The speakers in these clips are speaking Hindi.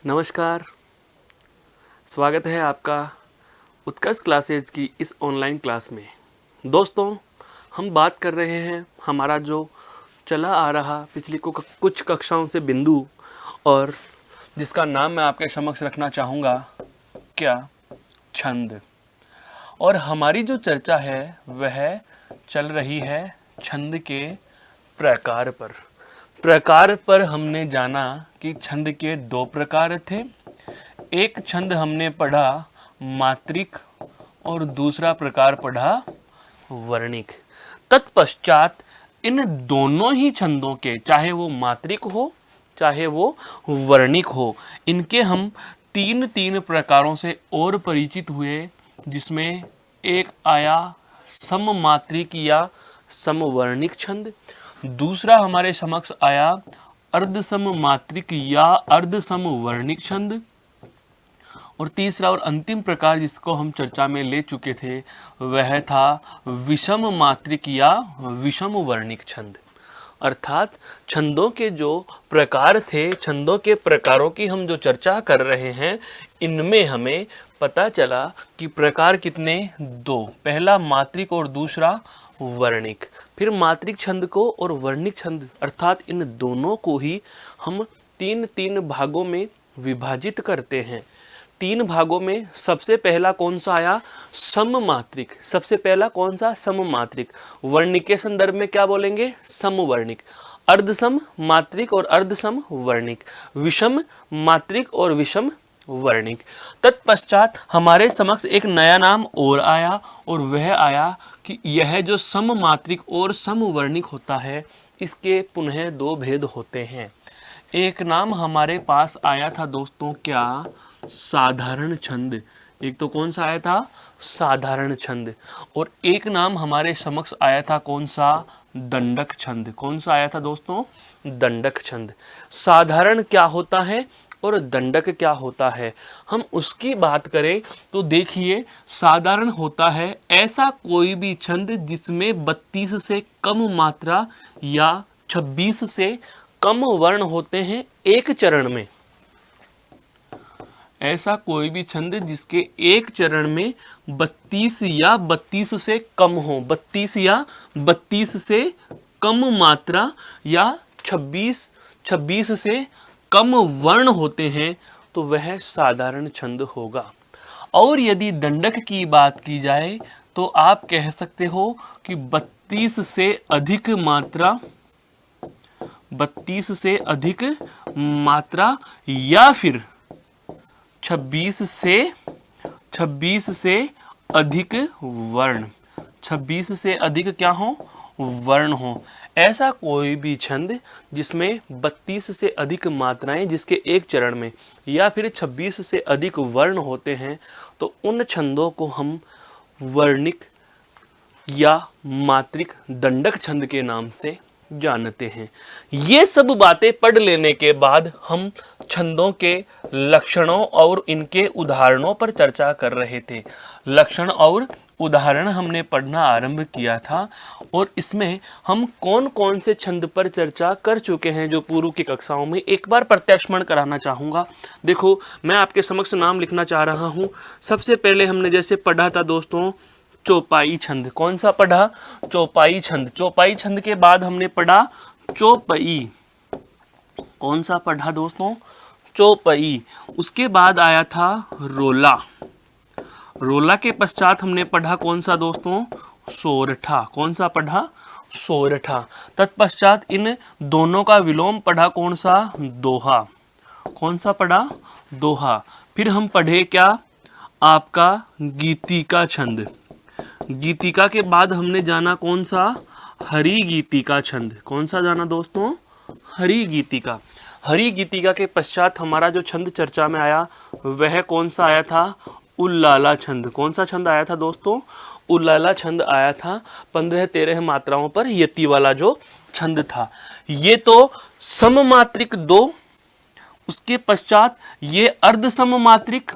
नमस्कार, स्वागत है आपका उत्कर्ष क्लासेज की इस ऑनलाइन क्लास में। दोस्तों, हम बात कर रहे हैं हमारा जो चला आ रहा पिछली कुछ कक्षाओं से बिंदु, और जिसका नाम मैं आपके समक्ष रखना चाहूँगा, क्या छंद। और हमारी जो चर्चा है वह चल रही है छंद के प्रकार पर हमने जाना कि छंद के दो प्रकार थे। एक छंद हमने पढ़ा मात्रिक और दूसरा प्रकार पढ़ा वर्णिक। तत्पश्चात इन दोनों ही छंदों के, चाहे वो मात्रिक हो चाहे वो वर्णिक हो, इनके हम तीन प्रकारों से और परिचित हुए, जिसमें एक आया सममात्रिक या समवर्णिक छंद, दूसरा हमारे समक्ष आया अर्धसममात्रिक या अर्धसमवर्णिक छंद, और तीसरा और अंतिम प्रकार जिसको हम चर्चा में ले चुके थे वह था विषम मात्रिक या विषम वर्णिक छंद। अर्थात छंदों के जो प्रकार थे, छंदों के प्रकारों की हम जो चर्चा कर रहे हैं, इनमें हमें पता चला कि प्रकार कितने? दो। पहला मात्रिक और दूसरा वर्णिक। फिर मात्रिक छंद को और वर्णिक छंद, अर्थात इन दोनों को ही हम तीन भागों में विभाजित करते हैं। तीन भागों में सबसे पहला कौन सा आया? सममात्रिक। सबसे पहला कौन सा? सममात्रिक। वर्णिक के संदर्भ में क्या बोलेंगे? समवर्णिक। अर्धसम मात्रिक और अर्धसम वर्णिक। विषम मात्रिक और विषम वर्णिक। तत्पश्चात हमारे समक्ष एक नया नाम और आया, और वह आया कि यह जो सममात्रिक और समवर्णिक होता है, इसके पुनः दो भेद होते हैं। एक नाम हमारे पास आया था दोस्तों, क्या? साधारण छंद। एक तो कौन सा आया था? साधारण छंद। और एक नाम हमारे समक्ष आया था, कौन सा? दंडक छंद। कौन सा आया था दोस्तों? दंडक छंद। साधारण क्या होता है और दंडक क्या होता है, हम उसकी बात करें तो देखिए, साधारण होता है ऐसा कोई भी छंद जिसमें 32 से कम मात्रा या 26 से कम वर्ण होते हैं एक चरण में। ऐसा कोई भी छंद जिसके एक चरण में 32 या 32 से कम हो, 32 या 32 से कम मात्रा या 26 से कम वर्ण होते हैं, तो वह साधारण छंद होगा। और यदि दंडक की बात की जाए तो आप कह सकते हो कि 32 से अधिक मात्रा या फिर 26 से अधिक वर्ण। 26 से अधिक क्या हो? वर्ण हो। ऐसा कोई भी छंद जिसमें 32 से अधिक मात्राएं जिसके एक चरण में या फिर 26 से अधिक वर्ण होते हैं, तो उन छंदों को हम वर्णिक या मात्रिक दंडक छंद के नाम से जानते हैं। ये सब बातें पढ़ लेने के बाद हम छंदों के लक्षणों और इनके उदाहरणों पर चर्चा कर रहे थे। लक्षण और उदाहरण हमने पढ़ना आरंभ किया था, और इसमें हम कौन कौन से छंद पर चर्चा कर चुके हैं जो पूर्व की कक्षाओं में, एक बार प्रत्यक्षमण कराना चाहूँगा। देखो, मैं आपके समक्ष नाम लिखना चाह रहा हूँ। सबसे पहले हमने जैसे पढ़ा था दोस्तों चौपाई छंद। कौन सा पढ़ा? चौपाई छंद। चौपाई छंद के बाद हमने पढ़ा चौपई। कौन सा पढ़ा दोस्तों? चौपई। उसके बाद आया था रोला। रोला के पश्चात हमने पढ़ा कौन सा दोस्तों? सोरठा। कौन सा पढ़ा? सोरठा। तत्पश्चात इन दोनों का विलोम पढ़ा कौन सा? दोहा। कौन सा पढ़ा? दोहा। फिर हम पढ़े क्या? आपका गीतिका छंद। गीतिका के बाद हमने जाना कौन सा? हरि गीतिका छंद। कौन सा जाना दोस्तों? हरि गीतिका। हरि गीतिका के पश्चात हमारा जो छंद चर्चा में आया वह कौन सा आया था? उल्लाला छंद। कौन सा छंद आया था दोस्तों? उल्लाला छंद आया था। 15-13 मात्राओं पर यति वाला जो छंद था। ये तो सममात्रिक दो। उसके पश्चात ये अर्धसममात्रिक।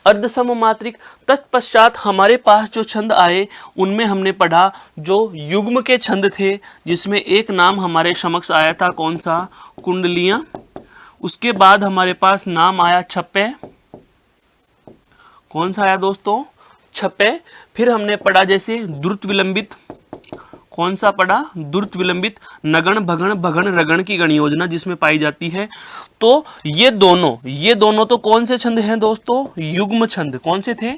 अर्धसममात्रिक। तत्पश्चात हमारे पास जो छंद आए उनमें हमने पढ़ा जो युग्म के छंद थे, जिसमें एक नाम हमारे समक्ष आया था कौन सा? कुंडलियां। उसके बाद हमारे पास नाम आया छप्पे। कौन सा आया दोस्तों? छप्पे। फिर हमने पढ़ा जैसे द्रुत विलंबित। कौन सा पढ़ा? द्रुत विलंबित। नगण भगण भगण रगण की गण योजना जिसमें पाई जाती है। तो ये दोनों तो कौन से छंद हैं दोस्तों? युग्म छंद। कौन से थे?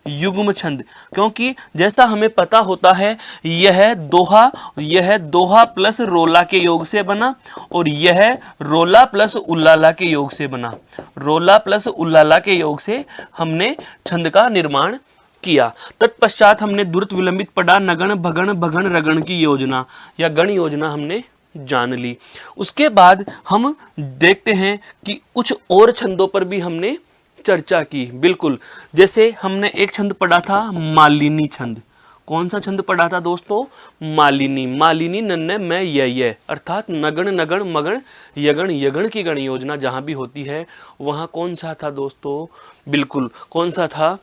युग्म छंद। क्योंकि जैसा हमें पता होता है यह दोहा प्लस रोला के योग से बना और यह रोला प्लस उल्लाला के योग से बना। रोला प्लस उल्लाला के योग से हमने छंद का निर्माण किया। तत्पश्चात हमने द्रुत विलंबित पढ़ा। नगण भगण भगण रगण की योजना या गण योजना हमने जान ली। उसके बाद हम देखते हैं कि कुछ और छंदों पर भी हमने चर्चा की। बिल्कुल, जैसे हमने एक छंद पढ़ा था मालिनी छंद। कौन सा छंद पढ़ा था दोस्तों? मालिनी। मालिनी नन्ने मैं ये अर्थात नगण नगण मगण यगण यगण की गण योजना जहां भी होती है वहां कौन सा था दोस्तों? बिल्कुल, कौन सा था?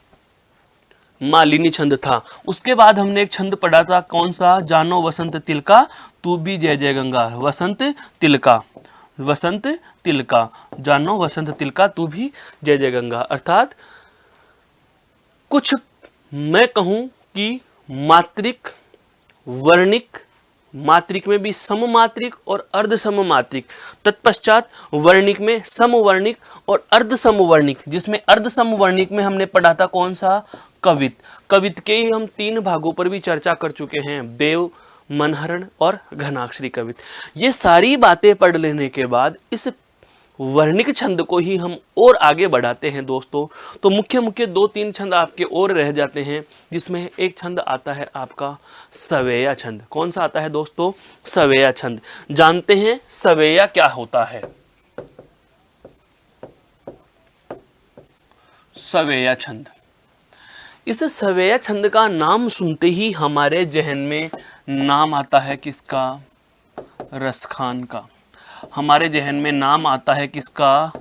मालिनी छंद था। उसके बाद हमने एक छंद पढ़ा था। कौन सा? जानो वसंत तिलका तू भी जय जय गंगा। वसंत तिलका, वसंत तिलका, जानो वसंत तिलका तू भी जय जय गंगा। अर्थात कुछ मैं कहूं कि मात्रिक, वर्णिक, मात्रिक में भी सममात्रिक और अर्ध सममात्रिक, तत्पश्चात वर्णिक में समवर्णिक और अर्ध समवर्णिक, जिसमें अर्ध समवर्णिक में हमने पढ़ा था कौन सा? कवित। कवित के ही हम 3 भागों पर भी चर्चा कर चुके हैं, देव, मनहरण और घनाक्षरी कवित। ये सारी बातें पढ़ लेने के बाद इस वर्णिक छंद को ही हम और आगे बढ़ाते हैं दोस्तों। तो मुख्य 2-3 छंद आपके और रह जाते हैं, जिसमें एक छंद आता है आपका सवेया छंद। कौन सा आता है दोस्तों? सवेया छंद। जानते हैं सवेया क्या होता है? सवेया छंद। इस सवेया छंद का नाम सुनते ही हमारे जहन में नाम आता है किसका? रसखान का। हमारे जहन में नाम आता है किसका?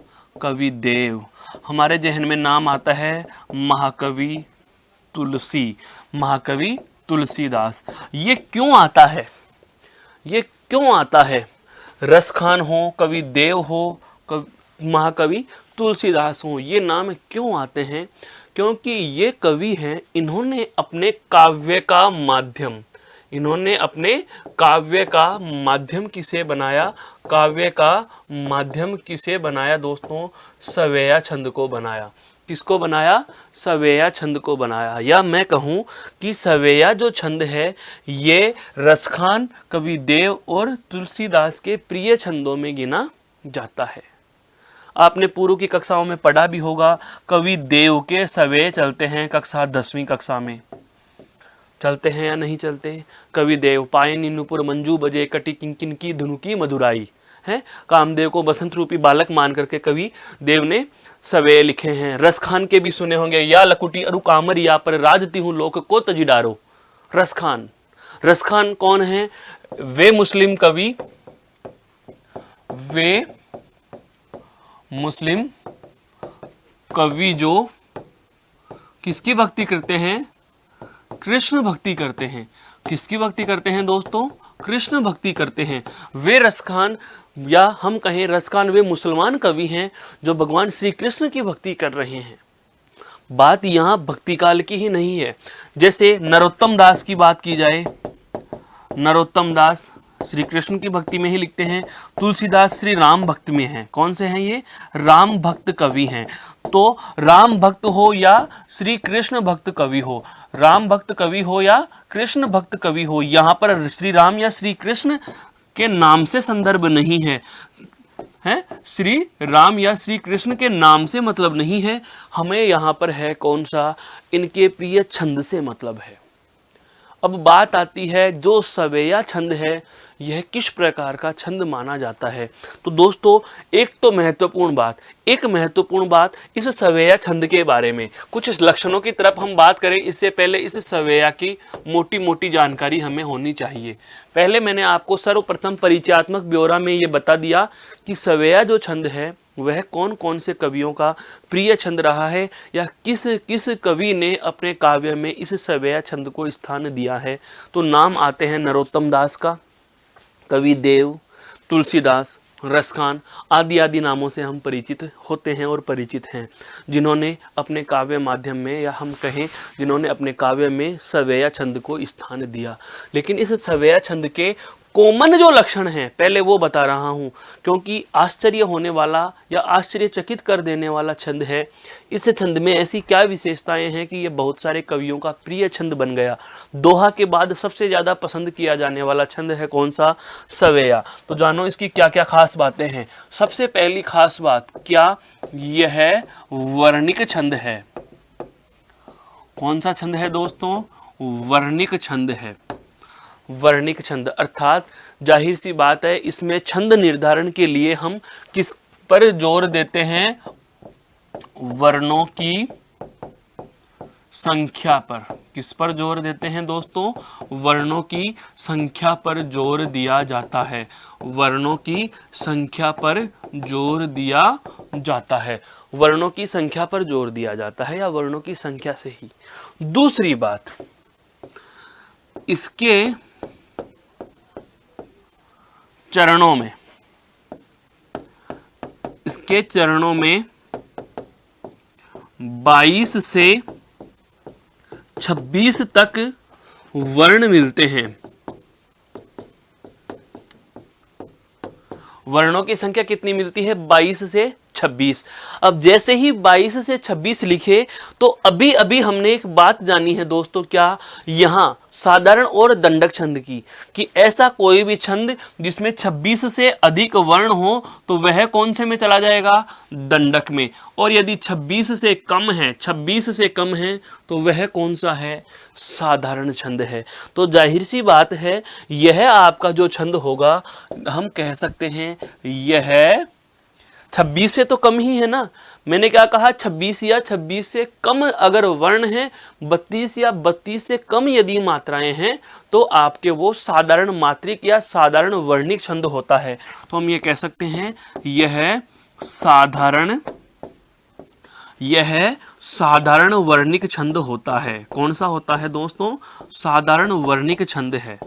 कवि देव। हमारे जहन में नाम आता है महाकवि तुलसी, महाकवि तुलसीदास। ये क्यों आता है? ये क्यों आता है? रसखान हो, कवि देव हो, महाकवि तुलसीदास हो, ये नाम क्यों आते हैं? क्योंकि ये कवि हैं, इन्होंने अपने काव्य का माध्यम किसे बनाया? काव्य का माध्यम किसे बनाया दोस्तों? सवेया छंद को बनाया। किसको बनाया? सवेया छंद को बनाया। या मैं कहूँ कि सवेया जो छंद है ये रसखान, कवि देव और तुलसीदास के प्रिय छंदों में गिना जाता है। आपने पूर्व की कक्षाओं में पढ़ा भी होगा, कवि देव के सवेये चलते हैं कक्षा 10वीं कक्षा में। चलते हैं या नहीं चलते? कवि देव पाए नीनुपुर मंजू बजे कटी किंकिन की धुनुकी मधुराई है। कामदेव को बसंत रूपी बालक मान करके कवि देव ने सवेये लिखे हैं। रसखान के भी सुने होंगे, या लकुटी अरु कामर या पर राजती हूँ लोक को तजिडारो। रसखान। रसखान कौन है? वे मुस्लिम कवि जो किसकी भक्ति करते हैं? कृष्ण भक्ति करते हैं। किसकी भक्ति करते हैं दोस्तों? कृष्ण भक्ति करते हैं। वे रसखान, या हम कहें रसखान, वे मुसलमान कवि हैं जो भगवान श्री कृष्ण की भक्ति कर रहे हैं। बात यहाँ भक्ति काल की ही नहीं है। जैसे नरोत्तम दास की बात की जाए, नरोत्तम दास श्री कृष्ण की भक्ति में ही लिखते हैं। तुलसीदास श्री राम भक्त में हैं। कौन से हैं ये? राम भक्त कवि हैं। तो राम भक्त हो या श्री कृष्ण भक्त कवि हो, राम भक्त कवि हो या कृष्ण भक्त कवि हो, यहाँ पर श्री राम या श्री कृष्ण के नाम से संदर्भ नहीं है, श्री राम या श्री कृष्ण के नाम से मतलब नहीं है। हमें यहाँ पर है कौन सा? इनके प्रिय छंद से मतलब है। अब बात आती है जो सवेया छंद है यह किस प्रकार का छंद माना जाता है। तो दोस्तों एक महत्वपूर्ण बात इस सवेया छंद के बारे में, कुछ लक्षणों की तरफ हम बात करें इससे पहले इस सवेया की मोटी मोटी जानकारी हमें होनी चाहिए। पहले मैंने आपको सर्वप्रथम परिचयात्मक ब्यौरा में ये बता दिया कि सवेया जो छंद है वह कौन कौन से कवियों का प्रिय छंद रहा है, या किस किस कवि ने अपने काव्य में इस सवेया छंद को स्थान दिया है। तो नाम आते हैं नरोत्तम दास का, कवि देव, तुलसीदास रसखान आदि आदि नामों से हम परिचित होते हैं और परिचित हैं, जिन्होंने अपने काव्य माध्यम में, या हम कहें जिन्होंने अपने काव्य में सवेया छंद को स्थान दिया। लेकिन इस सवेया छंद के कॉमन जो लक्षण हैं पहले वो बता रहा हूँ, क्योंकि आश्चर्य होने वाला या आश्चर्यचकित कर देने वाला छंद है। इस छंद में ऐसी क्या विशेषताएं हैं कि ये बहुत सारे कवियों का प्रिय छंद बन गया। दोहा के बाद सबसे ज़्यादा पसंद किया जाने वाला छंद है कौन सा? सवेया। तो जानो इसकी क्या क्या खास बातें हैं। सबसे पहली खास बात क्या, यह वर्णिक छंद है। कौन सा छंद है दोस्तों? वर्णिक छंद है। वर्णिक छंद अर्थात जाहिर सी बात है, इसमें छंद निर्धारण के लिए हम किस पर जोर देते हैं? वर्णों की संख्या पर। किस पर जोर देते हैं दोस्तों? वर्णों की संख्या पर जोर दिया जाता है। वर्णों की संख्या पर जोर दिया जाता है। वर्णों की संख्या पर जोर दिया जाता है, या वर्णों की संख्या से ही। दूसरी बात, इसके चरणों में, इसके चरणों में 22 से 26 तक वर्ण मिलते हैं। वर्णों की संख्या कितनी मिलती है? 22 से 26। अब जैसे ही 22 से 26 लिखे तो अभी अभी हमने एक बात जानी है दोस्तों, क्या? यहां साधारण और दंडक छंद की, कि ऐसा कोई भी छंद जिसमें 26 से अधिक वर्ण हो तो वह कौन से में चला जाएगा? दंडक में। और यदि 26 से कम है, 26 से कम है तो वह कौन सा है? साधारण छंद है। तो जाहिर सी बात है, यह आपका जो छंद होगा, हम कह सकते हैं यह 26 से तो कम ही है ना। मैंने क्या कहा? 26 या 26 से कम अगर वर्ण है, 32 या 32 से कम यदि मात्राएं हैं, तो आपके वो साधारण मात्रिक या साधारण वर्णिक छंद होता है। तो हम ये कह सकते हैं यह साधारण वर्णिक छंद होता है। कौन सा होता है दोस्तों? साधारण वर्णिक छंद है।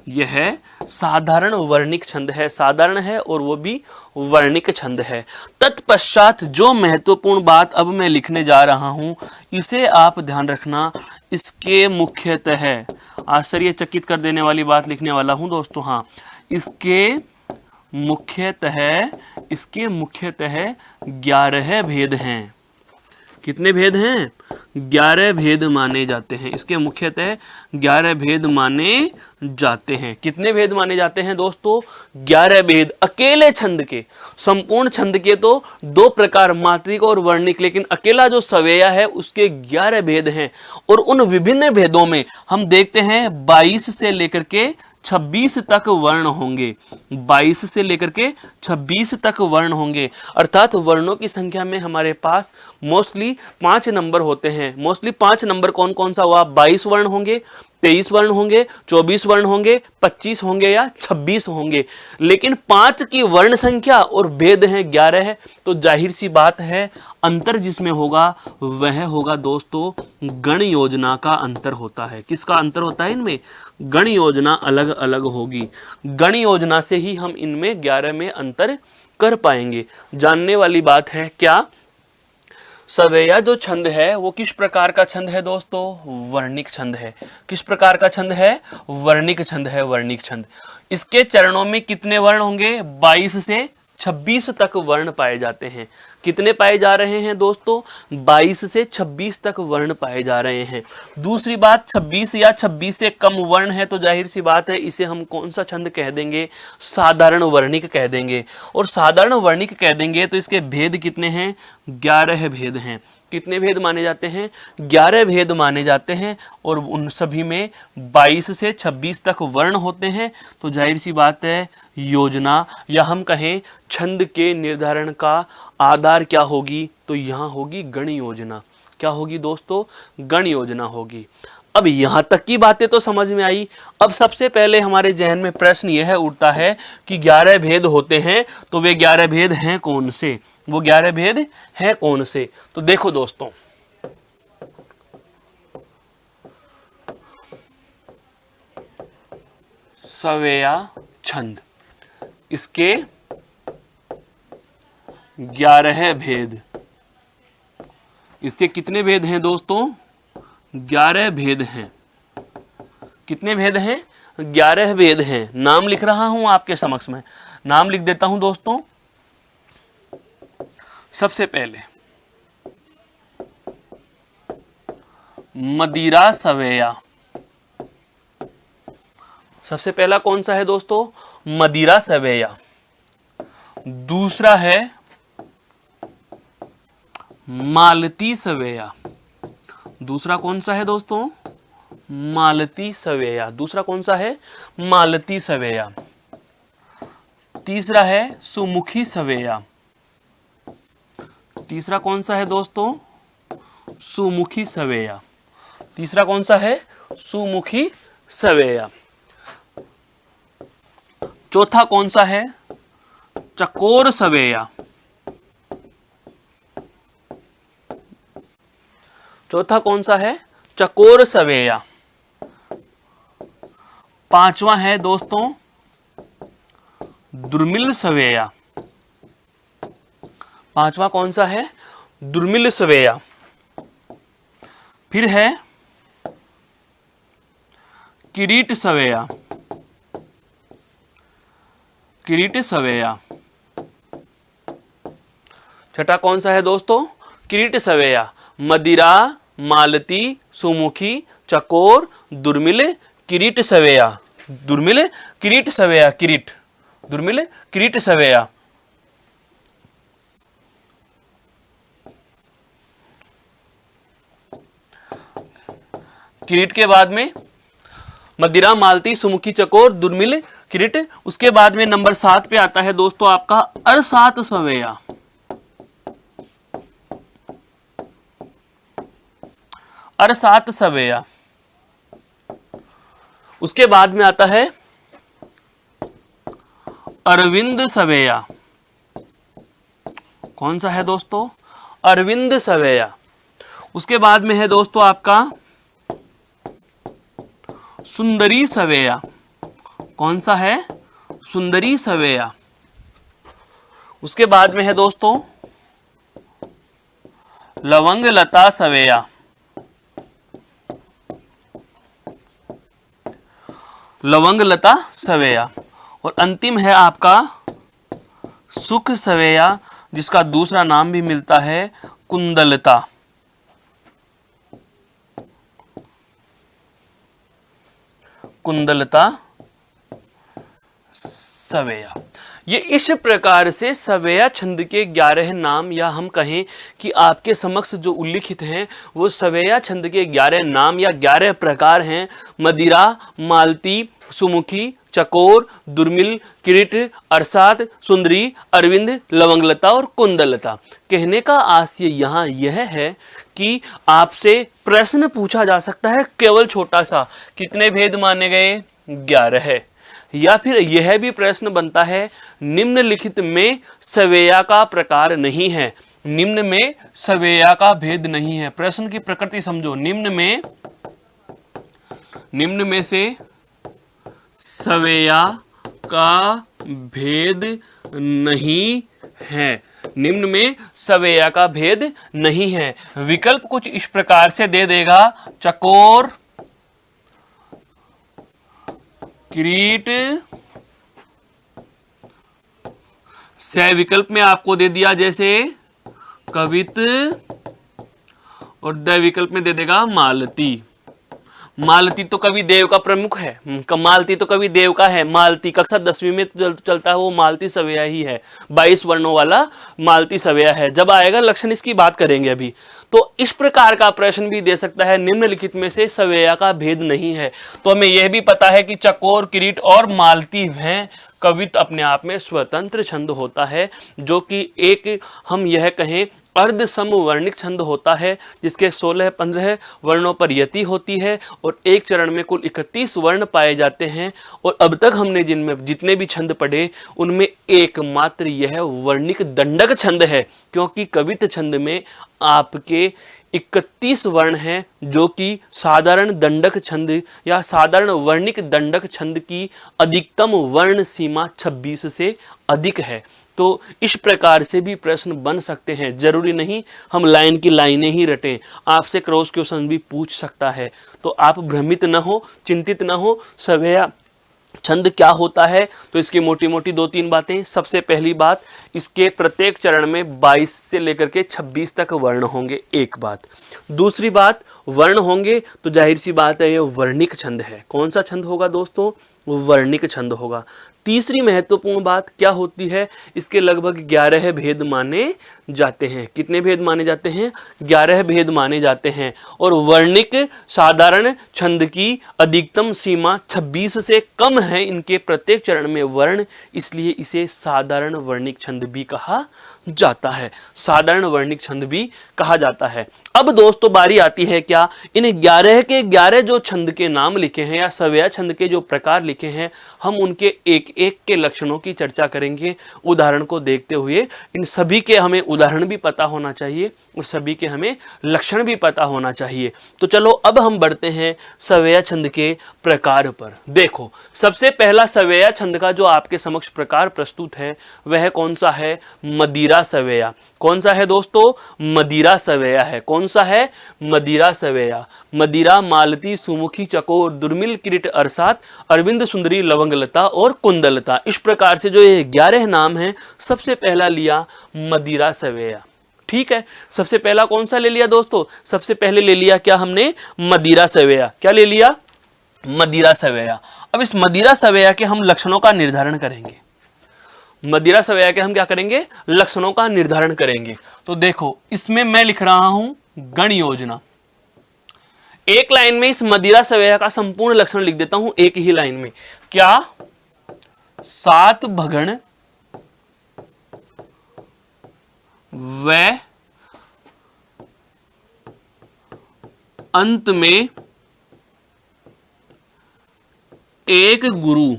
यह साधारण वर्णिक छंद है। साधारण है और वो भी वर्णिक छंद है। तत्पश्चात जो महत्वपूर्ण बात अब मैं लिखने जा रहा हूं, इसे आप ध्यान रखना। इसके मुख्यतः, आश्चर्यचकित कर देने वाली बात लिखने वाला हूं दोस्तों। हाँ, इसके मुख्यतः 11 भेद हैं। कितने भेद हैं? 11 भेद माने जाते हैं। इसके मुख्यतः 11 भेद माने जाते हैं। कितने भेद माने जाते हैं दोस्तों? 11 भेद। अकेले छंद के, संपूर्ण छंद के तो 2 प्रकार, मात्रिक और वर्णिक, लेकिन अकेला जो सवेया है उसके 11 भेद हैं। और उन विभिन्न भेदों में हम देखते हैं 22 से लेकर के 26 तक वर्ण होंगे। 22 से लेकर के 26 तक वर्ण होंगे। अर्थात वर्णों की संख्या में हमारे पास मोस्टली 5 नंबर होते हैं। मोस्टली 5 नंबर कौन कौन सा हुआ? 22 वर्ण होंगे, 23 वर्ण होंगे, 24 वर्ण होंगे, 25 होंगे या 26 होंगे। लेकिन 5 की वर्ण संख्या और भेद है 11 है। तो जाहिर सी बात है, अंतर जिसमें होगा वह होगा दोस्तों गण योजना का अंतर होता है। किसका अंतर होता है इनमें? गण योजना अलग अलग होगी। गण योजना से ही हम इनमें 11 में अंतर कर पाएंगे। जानने वाली बात है क्या? सवेया जो छंद है वो किस प्रकार का छंद है दोस्तों? वर्णिक छंद है। किस प्रकार का छंद है? वर्णिक छंद है। वर्णिक छंद। इसके चरणों में कितने वर्ण होंगे? 22 से 26 तक वर्ण पाए जाते हैं। कितने पाए जा रहे हैं दोस्तों? 22 से 26 तक वर्ण पाए जा रहे हैं। दूसरी बात, 26 या 26 से कम वर्ण है तो जाहिर सी बात है इसे हम कौन सा छंद कह देंगे? साधारण वर्णिक कह देंगे। और साधारण वर्णिक कह देंगे तो इसके भेद कितने हैं? 11 भेद हैं। कितने भेद माने जाते हैं? 11 भेद माने जाते हैं। और उन सभी में 22 से 26 तक वर्ण होते हैं। तो जाहिर सी बात है, योजना या हम कहें छंद के निर्धारण का आधार क्या होगी? तो यहाँ होगी गण योजना। क्या होगी दोस्तों? गण योजना होगी। अब यहाँ तक की बातें तो समझ में आई। अब सबसे पहले हमारे जहन में प्रश्न यह उठता है कि 11 भेद होते हैं, तो वे 11 भेद हैं कौन से? वो 11 भेद हैं कौन से? तो देखो दोस्तों, सवेया छंद, इसके 11 भेद। इसके कितने भेद हैं दोस्तों? 11 भेद हैं। कितने भेद हैं? 11 भेद हैं। नाम लिख रहा हूं आपके समक्ष में, नाम लिख देता हूं दोस्तों। सबसे पहले मदिरा सवेया। सबसे पहला कौन सा है दोस्तों? मदिरा सवेया। दूसरा है मालती सवेया। दूसरा कौन सा है दोस्तों? मालती सवेया। दूसरा कौन सा है? मालती सवेया। तीसरा है सुमुखी सवेया। तीसरा कौन सा है दोस्तों? सुमुखी सवेया। तीसरा कौन सा है? सुमुखी सवेया। चौथा कौन सा है? चकोर सवेया। चौथा कौन सा है? चकोर सवेया। पांचवा है दोस्तों दुर्मिल सवेया। पांचवा कौन सा है? दुर्मिल सवेया। फिर है किरीट सवेया। किरीट सवेया। छठा कौन सा है दोस्तों? किरीट सवेया। मदिरा, मालती, सुमुखी, चकोर, दुर्मिल, किरीट सवेया। दुर्मिल, किरीट सवेया। किरीट, दुर्मिल, किरीट सवेया। किरीट के बाद में मदिरा, मालती, सुमुखी, चकोर, दुर्मिल, किरीट। उसके बाद में नंबर 7 पे आता है दोस्तों आपका अरसात सवेया। अरसात सवेया। उसके बाद में आता है अरविंद सवेया। कौन सा है दोस्तों? अरविंद सवेया। उसके बाद में है दोस्तों आपका सुंदरी सवेया। कौन सा है? सुंदरी सवेया। उसके बाद में है दोस्तों लवंग लता सवेया। लवंग लता सवेया। और अंतिम है आपका सुख सवेया, जिसका दूसरा नाम भी मिलता है कुंदलता। कुंदलता सवेया। ये इस प्रकार से सवेया छंद के 11 नाम, या हम कहें कि आपके समक्ष जो उल्लिखित हैं वो सवेया छंद के 11 नाम या 11 प्रकार हैं। मदिरा, मालती, सुमुखी, चकोर, दुर्मिल, किरीट, अरसात, सुंदरी, अरविंद, लवंगलता और कुंदलता। कहने का आशय यहाँ यह है कि आपसे प्रश्न पूछा जा सकता है केवल छोटा सा, कितने भेद माने गए? 11 है। या फिर यह भी प्रश्न बनता है निम्नलिखित में सवेया का प्रकार नहीं है। निम्न में सवेया का भेद नहीं है। प्रश्न की प्रकृति समझो। निम्न में से सवेया का भेद नहीं है। निम्न में सवेया का भेद नहीं है। विकल्प कुछ इस प्रकार से दे देगा: चकोर, किरीट। स विकल्प में आपको दे दिया जैसे कवित, और द विकल्प में दे देगा मालती। मालती तो कवि देव का प्रमुख है। मालती तो कवि देव का है। मालती कक्षा 10वीं में तो चलता है वो मालती सवेया ही है। 22 वर्णों वाला मालती सवेया है। जब आएगा लक्षण इसकी बात करेंगे अभी। तो इस प्रकार का प्रश्न भी दे सकता है, निम्नलिखित में से सवेया का भेद नहीं है। तो हमें यह भी पता है कि चकोर, किरीट और मालती हैं। कवित अपने आप में स्वतंत्र छंद होता है, जो कि एक हम यह कहें अर्ध समवर्णिक छंद होता है, जिसके 16-15 वर्णों पर यति होती है और एक चरण में कुल 31 वर्ण पाए जाते हैं। और अब तक हमने जितने भी छंद पढ़े उनमें एकमात्र यह वर्णिक दंडक छंद है, क्योंकि कवित छंद में आपके 31 वर्ण हैं, जो कि साधारण दंडक छंद या साधारण वर्णिक दंडक छंद की अधिकतम वर्ण सीमा 26 से अधिक है। तो इस प्रकार से भी प्रश्न बन सकते हैं। जरूरी नहीं हम लाइन की लाइनें ही रटें, आपसे क्रॉस क्वेश्चन भी पूछ सकता है। तो आप भ्रमित न हो, चिंतित न हो। सवेया छंद क्या होता है, तो इसकी मोटी मोटी 2-3 बातें। सबसे पहली बात, इसके प्रत्येक चरण में 22 से लेकर के 26 तक वर्ण होंगे, एक बात। दूसरी बात, वर्ण होंगे तो जाहिर सी बात है ये वर्णिक छंद है। कौन सा छंद होगा दोस्तों? वर्णिक छंद होगा। तीसरी महत्वपूर्ण बात क्या होती है, इसके लगभग 11 भेद माने जाते हैं। कितने भेद माने जाते हैं? 11 भेद माने जाते हैं। और वर्णिक साधारण छंद की अधिकतम सीमा 26 से कम है इनके प्रत्येक चरण में वर्ण, इसलिए इसे साधारण वर्णिक छंद भी कहा जाता है। साधारण वर्णिक छंद भी कहा जाता है। अब दोस्तों बारी आती है क्या, इन 11 के 11 जो छंद के नाम लिखे हैं या सवेया छंद के जो प्रकार लिखे हैं, हम उनके एक एक के लक्षणों की चर्चा करेंगे उदाहरण को देखते हुए। इन सभी के हमें उदाहरण भी पता होना चाहिए और सभी के हमें लक्षण भी पता होना चाहिए। तो चलो अब हम बढ़ते हैं सवेया छंद के प्रकार पर। देखो, सबसे पहला सवेया छंद का जो आपके समक्ष प्रकार प्रस्तुत है वह कौन सा है? मदिरा सवेया। कौन सा है दोस्तों? मदिरा सवेया है। कौन सा है? मदिरा सवेया। मदिरा, मालती, सुमुखी, चकोर, दुर्मिल, किरीट, अरसात, अरविंद सुंदरी, लवंगलता और कुंदलता। इस प्रकार से जो ये 11 नाम हैं, सबसे पहला लिया मदिरा सवेया। ठीक है, सबसे पहला कौन सा ले लिया दोस्तों? सबसे पहले ले लिया क्या हमने? मदिरा सवेया। क्या ले लिया? मदिरा सवेया। अब इस मदिरा सवेया के हम लक्षणों का निर्धारण करेंगे। मदिरा सवेया के हम क्या करेंगे? लक्षणों का निर्धारण करेंगे। तो देखो, इसमें मैं लिख रहा हूं गण योजना। एक लाइन में इस मदिरा सवेया का संपूर्ण लक्षण लिख देता हूं, एक ही लाइन में। क्या? 7 भगण व अंत में एक गुरु।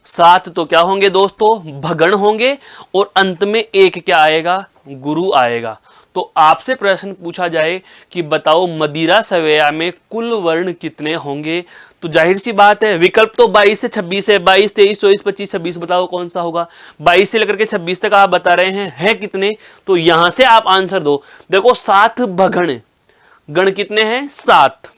7 तो क्या होंगे दोस्तों? भगण होंगे और अंत में एक क्या आएगा? गुरु आएगा। तो आपसे प्रश्न पूछा जाए कि बताओ मदिरा सवेया में कुल वर्ण कितने होंगे, तो जाहिर सी बात है विकल्प तो 22 से 26 है। 22, 23, 24, 25, 26, बताओ कौन सा होगा? 22 से लेकर के 26 तक आप बता रहे हैं कितने? तो यहां से आप आंसर दो। देखो, 7 भगण, गण कितने हैं? 7।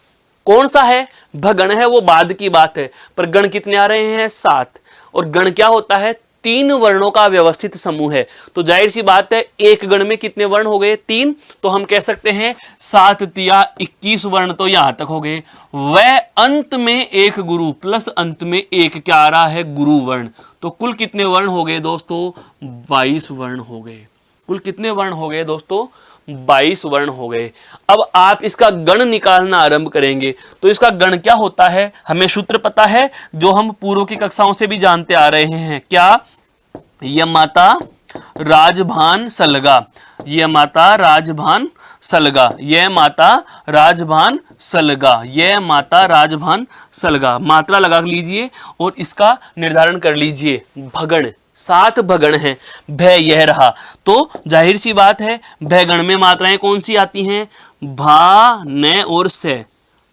कौन सा है? भगण है, वो बाद की बात है, पर गण कितने आ रहे हैं? 7। और गण क्या होता है? 3 वर्णों का व्यवस्थित समूह है। तो जाहिर सी बात है एक गण में कितने वर्ण हो गए? 3। तो हम कह सकते हैं 7 तिया 21 वर्ण तो यहां तक हो गए। वह अंत में एक गुरु प्लस अंत में एक क्या आ रहा है? गुरु वर्ण। तो कुल कितने वर्ण हो गए दोस्तों? 22 वर्ण हो गए। कुल कितने वर्ण हो गए दोस्तों? 22 वर्ण हो गए। अब आप इसका गण निकालना आरंभ करेंगे। तो इसका गण क्या होता है? हमें सूत्र पता है जो हम पूर्व की कक्षाओं से भी जानते आ रहे हैं। क्या? यमाता राजभान सलगा। ये माता राजभान सलगा। ये माता राजभान सलगा। ये माता राजभान सलगा। मात्रा लगा लीजिए और इसका निर्धारण कर लीजिए। भगण, 7 भगण हैं। भय यह रहा, तो जाहिर सी बात है भय गण में मात्राएं कौन सी आती हैं? भा, न और से,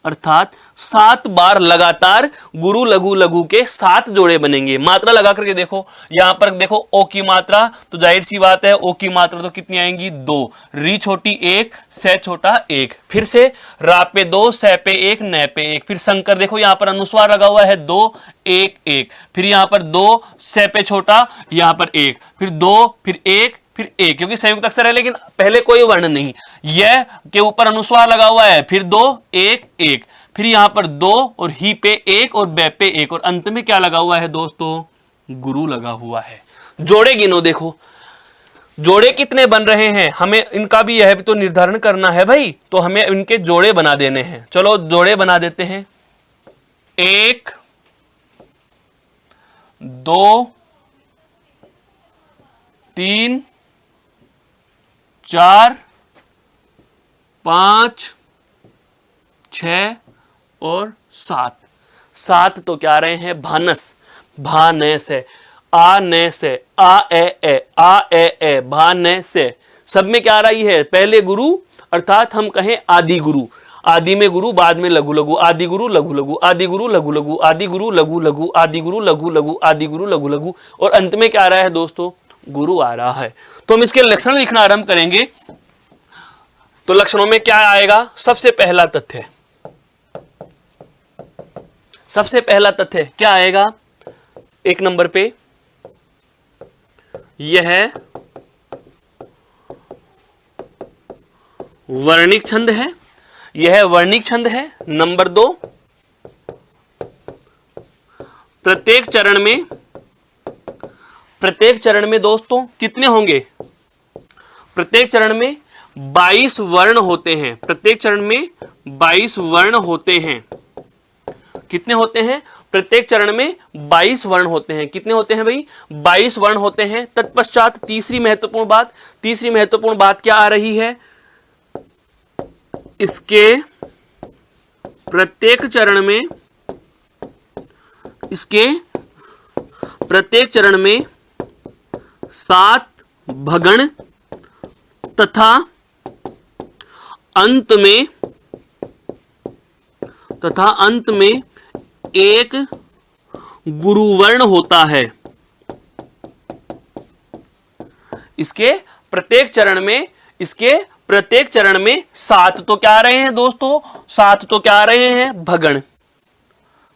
अर्थात 7 बार लगातार गुरु लघु लघु के 7 जोड़े बनेंगे। मात्रा लगा करके देखो, यहां पर देखो ओ की मात्रा, तो जाहिर सी बात है ओ की मात्रा तो कितनी आएंगी? 2। री छोटी 1, से छोटा 1। फिर से रा पे 2, से पे 1, न पे 1। फिर संकर देखो यहां पर अनुस्वार लगा हुआ है 2, 1, 1। फिर यहां पर 2, से पे छोटा, यहां पर 1, फिर 2, फिर 1, फिर 1, क्योंकि संयुक्त अक्षर है लेकिन पहले कोई वर्ण नहीं। यह के ऊपर अनुस्वार लगा हुआ है, फिर 2, 1, 1। फिर यहां पर 2 और ही पे 1 और बे पे 1 और अंत में क्या लगा हुआ है दोस्तों? गुरु लगा हुआ है। जोड़े गिनो, देखो जोड़े कितने बन रहे हैं, हमें इनका भी यह भी तो निर्धारण करना है भाई। तो हमें इनके जोड़े बना देने हैं। चलो जोड़े बना देते हैं। 1, 2, 3, 4, 5, 6 और 7। 7 तो क्या आ रहे हैं? भानस, भा न से, आ न से, आ ए भा न से। सब में क्या आ रही है? पहले गुरु, अर्थात हम कहें आदि गुरु। आदि में गुरु, बाद में लघु लघु, आदि गुरु लघु लघु, आदि गुरु लघु लघु, आदि गुरु लघु लघु, आदि गुरु लघु लघु, आदि गुरु लघु लघु, और अंत में क्या आ रहा है दोस्तों, गुरु आ रहा है। तो हम इसके लक्षण लिखना आरंभ करेंगे। तो लक्षणों में क्या आएगा, सबसे पहला तथ्य, सबसे पहला तथ्य क्या आएगा, एक नंबर पे यह वर्णिक छंद है, यह वर्णिक छंद है। नंबर 2, प्रत्येक चरण में दोस्तों कितने होंगे, प्रत्येक चरण में 22 वर्ण होते हैं, प्रत्येक चरण में 22 वर्ण होते हैं। कितने होते हैं, प्रत्येक चरण में 22 वर्ण होते हैं। कितने होते हैं भाई, 22 वर्ण होते हैं। तत्पश्चात तीसरी महत्वपूर्ण बात क्या आ रही है, इसके प्रत्येक चरण में 7 भगण तथा अंत में एक गुरुवर्ण होता है। इसके प्रत्येक चरण में 7 तो क्या आ रहे हैं दोस्तों, 7 तो क्या आ रहे हैं, भगण,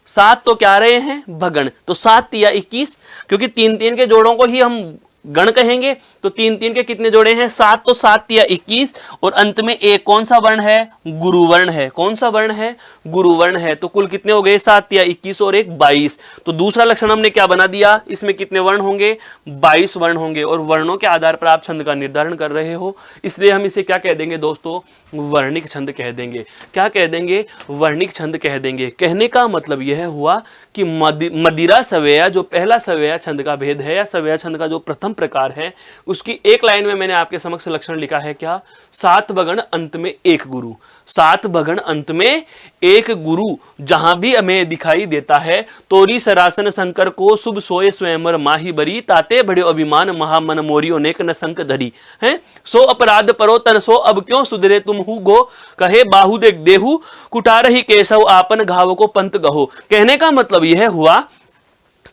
7 तो क्या आ रहे हैं, भगण। तो 7 या 21, क्योंकि 3-3 के जोड़ों को ही हम गण कहेंगे, तो 3-3 के कितने जोड़े हैं, 7, तो 7 या 21, और अंत में एक कौन सा वर्ण है, गुरुवर्ण है। कौन सा वर्ण है, गुरुवर्ण है। तो कुल कितने हो गए, 7 या 21 और 1 22। तो दूसरा लक्षण हमने क्या बना दिया, इसमें कितने वर्ण होंगे, 22 वर्ण होंगे, और वर्णों के आधार पर आप छंद का निर्धारण कर रहे हो, इसलिए हम इसे क्या कह देंगे दोस्तों, वर्णिक छंद कह देंगे। क्या कह देंगे, वर्णिक छंद कह देंगे। कहने का मतलब यह हुआ कि मदिरा सवेया, जो पहला सवेया छंद का भेद है, या सवेया छंद का जो प्रथम प्रकार है, उसकी एक लाइन में मैंने आपके समक्ष लक्षण लिखा है क्या, 7 भगण अंत में एक गुरु। 7 भगण अंत में एक गुरु जहां भी हमें दिखाई देता है, तोरी सरासन शंकर को शुभ सोए स्वयंवर माही बरी, ताते बड़े अभिमान महामन मोरियो नेक न संक धरी है। सो अपराध परो तन सो अब क्यों सुधरे तुम हु गो, कहे बाहु देख देहु कुटार ही केशव आपन घाव को पंत गहो। कहने का मतलब यह हुआ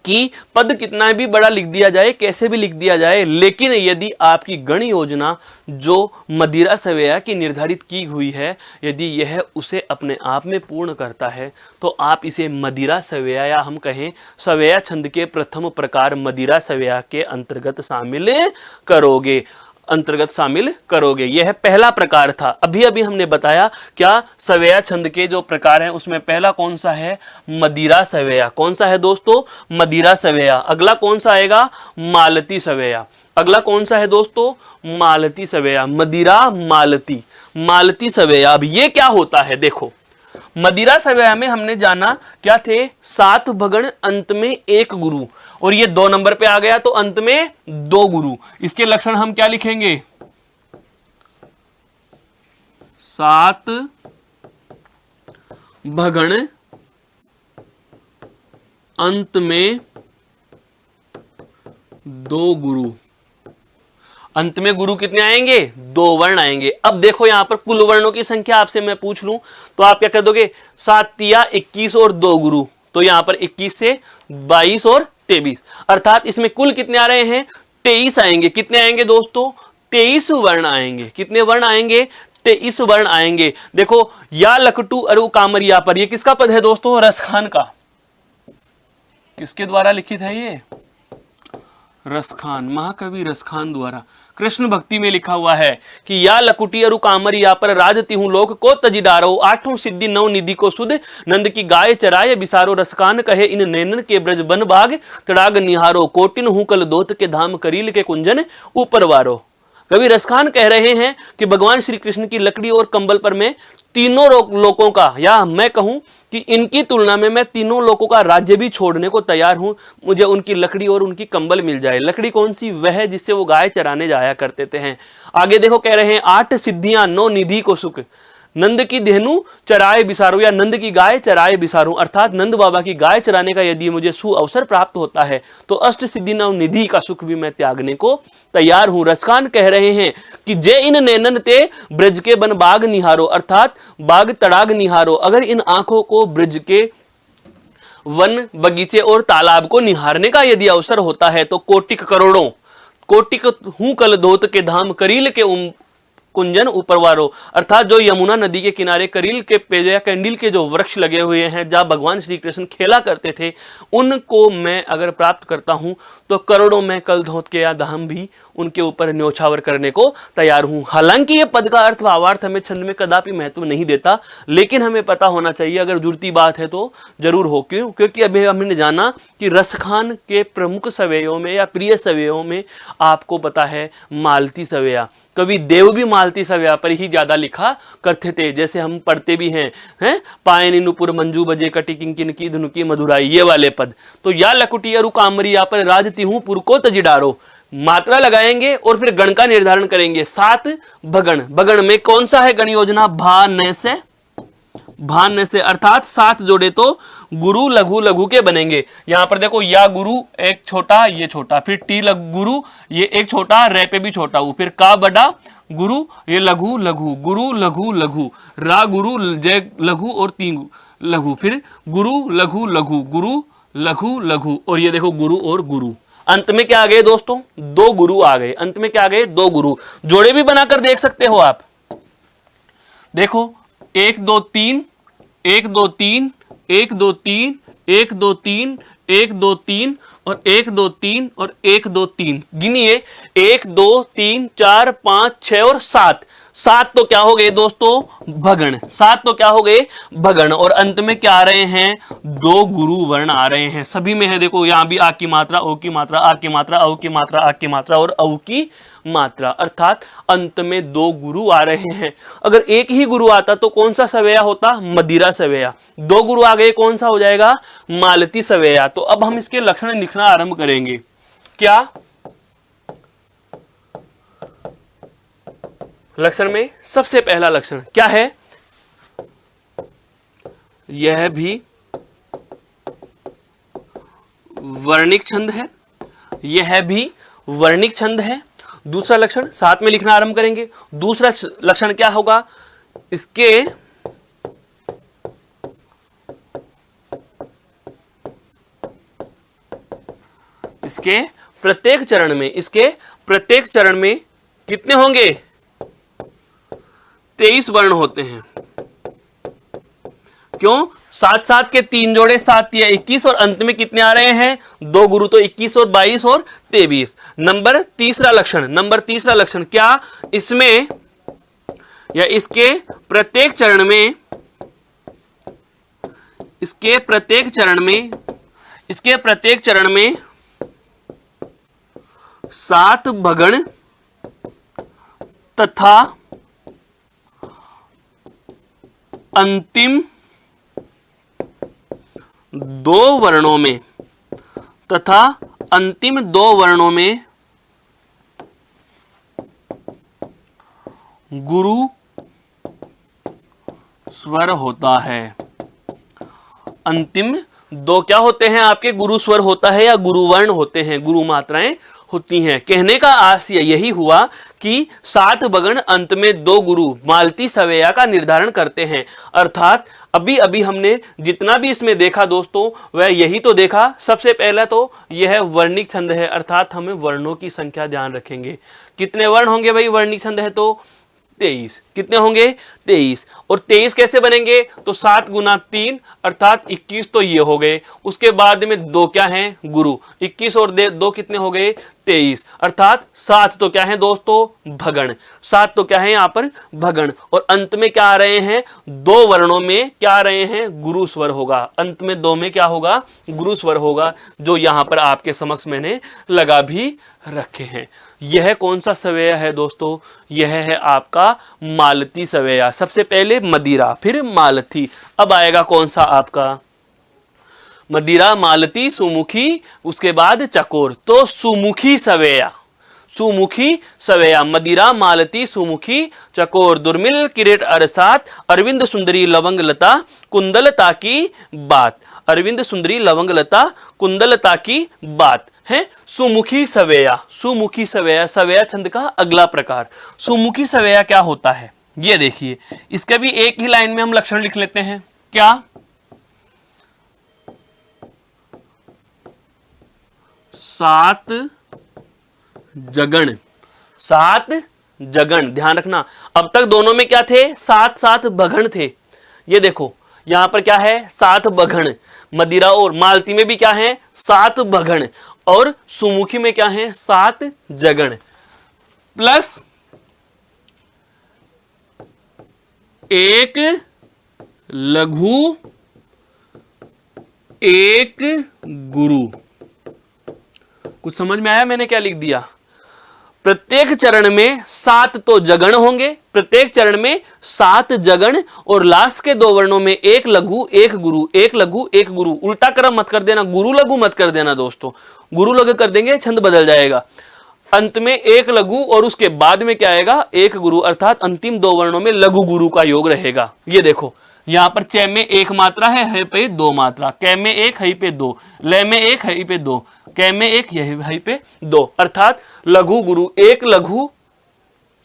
कि पद कितना भी बड़ा लिख दिया जाए, कैसे भी लिख दिया जाए, लेकिन यदि आपकी गण योजना जो मदिरा सवेया की निर्धारित की हुई है, यदि यह उसे अपने आप में पूर्ण करता है, तो आप इसे मदिरा सवेया, या हम कहें सवेया छंद के प्रथम प्रकार मदिरा सवेया के अंतर्गत शामिल करोगे। यह पहला प्रकार था। अभी अभी हमने बताया क्या, सवेया छंद के जो प्रकार हैं उसमें पहला कौन सा है, मदिरा सवेया। कौन सा है दोस्तों, मदिरा सवेया। अगला कौन सा आएगा, मालती सवेया। अगला कौन सा है दोस्तों, मालती सवेया, मदिरा मालती सवेया। अब ये क्या होता है, देखो मदिरा सवेया में हमने जाना क्या थे, 7 भगण अंत में एक गुरु, और ये 2 नंबर पे आ गया, तो अंत में 2 गुरु। इसके लक्षण हम क्या लिखेंगे, 7 भगण अंत में 2 गुरु। अंत में गुरु कितने आएंगे, 2 वर्ण आएंगे। अब देखो यहां पर कुल वर्णों की संख्या आपसे मैं पूछ लूं तो आप क्या कह दोगे, 7 या 21 और 2 गुरु। तो यहां पर 21 से 22 और 23, अर्थात इसमें कुल कितने आ रहे हैं, 23 आएंगे। कितने आएंगे दोस्तों, 23 वर्ण आएंगे। कितने वर्ण आएंगे, 23 वर्ण आएंगे। देखो या लकटू अरु कामरिया पर, ये किसका पद है दोस्तों, रसखान का। किसके द्वारा लिखित है ये, रसखान, महाकवि रसखान द्वारा। कृष्ण भक्ति में लिखा हुआ है कि या लकुटी अरु कामरिया पर राजती हूं लोक को तजिडारो, 8 सिद्धि 9 निधि को सुध नंद की गाय चराय बिसारो, रसकान कहे इन नैनन के ब्रज बन बाग तड़ाग निहारो, कोटिन हूं कल दोत के धाम करील के कुंजन ऊपर वारो। कवि रसखान कह रहे हैं कि भगवान श्री कृष्ण की लकड़ी और कंबल पर मैं तीनों लोकों का, या मैं कहूं कि इनकी तुलना में मैं तीनों लोकों का राज्य भी छोड़ने को तैयार हूं, मुझे उनकी लकड़ी और उनकी कंबल मिल जाए। लकड़ी कौन सी, वह जिससे वो गाय चराने जाया करते थे। आगे देखो कह रहे हैं 8 सिद्धियां 9 निधि को सुख, नंद की धेनु चराए बिसारूं या नंद की गाय चराए बिसारूं, अर्थात नंद बाबा की गाय चराने का यदि मुझे सुअवसर प्राप्त होता है तो अष्ट सिद्धि नव निधि का सुख भी मैं त्यागने को तैयार हूं। रसखान कह रहे हैं कि जय इन नैनन ते ब्रज के बन बाग निहारो, अर्थात बाग तड़ाग निहारो। अगर इन आंखों को ब्रज के वन बगीचे और तालाब को निहारने का यदि अवसर होता है तो कोटिक करोड़ों कोटिक हूं कल धोत के धाम करील के कुंजन उपरवारो, अर्थात जो यमुना नदी के किनारे करील के पेड़ या कैंडिल के जो वृक्ष लगे हुए हैं जहां भगवान श्री कृष्ण खेला करते थे, उनको मैं अगर प्राप्त करता हूं तो करोड़ों में कल धोत के या धाम भी उनके ऊपर न्योछावर करने को तैयार हूं। हालांकि ये पद का अर्थ भावार्थ हमें छंद में कदापि महत्व नहीं देता, लेकिन हमें पता होना चाहिए, अगर जुड़ती बात है तो जरूर हो। क्यों? क्योंकि अभी हमने जाना कि रसखान के प्रमुख सवेयों में या प्रिय सवेयों में आपको पता है मालती सवेया, कवि देव भी मालती सवेया पर ही ज्यादा लिखा करते थे, जैसे हम पढ़ते भी हैं पायनी नुपुर मंजू बजे कटी किंकिन की धुनुकी मधुराई, ये वाले पद। तो या लकुटी अरु कामरी या पर राजती हूं पुर को तजिडारो, मात्रा लगाएंगे और फिर गण का निर्धारण करेंगे। 7 भगण, भगण में कौन सा है गण योजना? भान्य से अर्थात 7 जोड़े तो गुरु लघु लघु के बनेंगे। यहां पर देखो या गुरु एक छोटा ये छोटा, फिर टी गुरु ये एक छोटा, रे पे भी छोटा हूं, फिर का बड़ा गुरु ये लघु लघु, गुरु लघु लघु, रा गुरु जय लघु और 3 लघु, फिर गुरु लघु लघु, गुरु लघु लघु, और ये देखो गुरु और गुरु। अंत में क्या आ गए दोस्तों? 2 गुरु आ गए। अंत में क्या आ गए? 2 गुरु। जोड़े भी बनाकर देख सकते हो आप। देखो 1 2 3 1 2 3 1 2 3 1 2 3 1 2 3 और 1 2 3 और 1 2 3 गिनिए 1 2 3 4 5 6 और 7। 7 तो क्या हो गए दोस्तों? भगण। 7 तो क्या हो गए? भगण। और अंत में क्या आ रहे हैं? 2 गुरु वर्ण आ रहे हैं। सभी में है, देखो यहां भी आ की मात्रा, ओ की मात्रा, आ की मात्रा, औ की मात्रा, आ की मात्रा और औ की मात्रा, अर्थात अंत में 2 गुरु आ रहे हैं। अगर एक ही गुरु आता तो कौन सा सवेया होता? मदिरा सवेया। 2 गुरु आ गए, कौन सा हो जाएगा? मालती सवेया। तो अब हम इसके लक्षण लिखना आरंभ करेंगे। क्या लक्षण में सबसे पहला लक्षण क्या है? यह भी वर्णिक छंद है, यह भी वर्णिक छंद है। दूसरा लक्षण साथ में लिखना आरंभ करेंगे। दूसरा लक्षण क्या होगा? इसके प्रत्येक चरण में कितने होंगे? 23 वर्ण होते हैं। क्यों? 7 7 के 3 जोड़े 7 या 21 और अंत में कितने आ रहे हैं? 2 गुरु, तो 21 और 22 और 23। नंबर तीसरा लक्षण क्या? इसमें या इसके प्रत्येक चरण में 7 भगण तथा अंतिम 2 वर्णों में गुरु स्वर होता है। अंतिम 2 क्या होते हैं आपके? गुरु स्वर होता है या गुरु वर्ण होते हैं, गुरु मात्राएं होती हैं। कहने का आशय यही हुआ कि 7 भगण अंत में 2 गुरु मालती सवेया का निर्धारण करते हैं। अर्थात अभी अभी हमने जितना भी इसमें देखा दोस्तों वह यही तो देखा। सबसे पहला तो यह वर्णिक छंद है, अर्थात हमें वर्णों की संख्या ध्यान रखेंगे। कितने वर्ण होंगे भाई? वर्णिक छंद है तो 23। कितने होंगे? 23। और 23 कैसे बनेंगे? तो 7 गुना 3 अर्थात 21 तो ये हो गए। उसके बाद में 2 क्या हैं? गुरु। 21 और 2 कितने हो गए? 23। अर्थात 7 तो क्या है दोस्तों? भगण। 7 तो क्या है यहाँ पर? भगण। और अंत में क्या आ रहे हैं? 2 वर्णों में क्या आ रहे हैं? गुरु स्वर होगा। अंत में 2 में क्या होगा? गुरु स्वर होगा, जो यहाँ पर आपके समक्ष मैंने लगा भी रखे हैं। यह कौन सा सवेया है दोस्तों? यह है आपका मालती सवेया। सबसे पहले मदिरा, फिर मालती। अब आएगा कौन सा आपका? मदिरा, मालती, सुमुखी, उसके बाद चकोर। तो सुमुखी सवेया, सुमुखी सवेया, मदिरा मालती सुमुखी चकोर, दुर्मिल किरीट अरसात, अरविंद सुंदरी लवंग लता, कुंदलता की बात, अरविंद सुंदरी लवंग लता, कुंदलता की बात है सुमुखी सवेया। सुमुखी सवेया, सवेया छंद का अगला प्रकार। सुमुखी सवेया क्या होता है ये देखिए, इसके भी एक ही लाइन में हम लक्षण लिख लेते हैं। क्या? सात जगण, सात जगण, ध्यान रखना अब तक दोनों में क्या थे, सात सात भगण थे। ये देखो यहां पर क्या है, सात भगण। मदिरा और मालती में भी क्या है, सात भगण, और सुमुखी में क्या है, सात जगण, प्लस एक लघु एक गुरु। कुछ समझ में आया मैंने क्या लिख दिया? प्रत्येक चरण में सात तो जगण होंगे, प्रत्येक चरण में सात जगण, और लास्ट के दो वर्णों में एक लघु एक गुरु, एक लघु एक गुरु। उल्टा क्रम मत कर देना, गुरु लघु मत कर देना दोस्तों, गुरु लघु कर देंगे छंद बदल जाएगा। अंत में एक लघु और उसके बाद में क्या आएगा, एक गुरु, अर्थात अंतिम दो वर्णों में लघु गुरु का योग रहेगा। ये देखो यहां पर च में एक मात्रा है पे दो मात्रा, कै में एक, हई पे दो, ले में एक, हई पे दो, कै में एक, हई पे दो, अर्थात लघु गुरु, एक लघु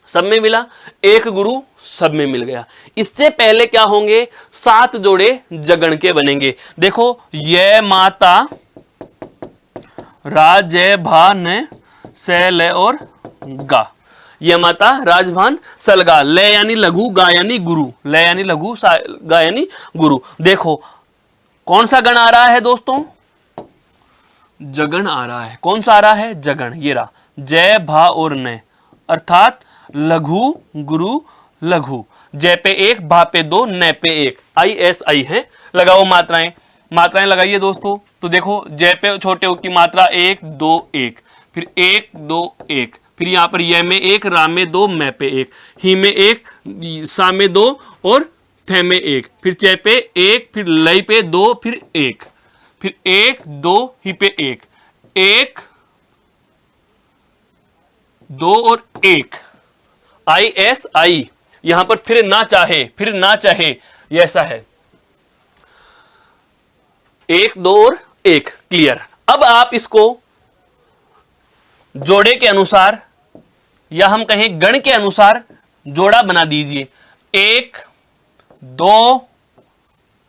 सब में मिला, एक गुरु सब में मिल गया। इससे पहले क्या होंगे, सात जोड़े जगण के बनेंगे। देखो ये माता राज भा न से ले और गा, ये माता राजभान सलगा, ले यानी लघु, गा यानी गुरु, ले यानी लघु, गा यानी गुरु। देखो कौन सा गण आ रहा है दोस्तों, जगण आ रहा है। कौन सा आ रहा है, जगण। ये रहा जय भा और न, अर्थात लघु गुरु लघु, जय पे एक, भा पे दो, न पे एक, आई एस आई है। लगाओ मात्राएं, मात्राएं लगाइए दोस्तों। तो देखो जय पे छोटे उ की मात्रा एक दो एक, फिर एक दो एक, फिर यहाँ पर ये में एक, रा में दो, मैं पे एक, ही में एक, सा में दो, और थे में एक, फिर चे पे एक, फिर लई पे दो, फिर एक, फिर एक दो, ही पे एक, एक दो और एक, आई एस आई। यहां पर फिर ना चाहे, फिर ना चाहे, ये ऐसा है, एक दो और एक, क्लियर। अब आप इसको जोड़े के अनुसार या हम कहें गण के अनुसार जोड़ा बना दीजिए। एक दो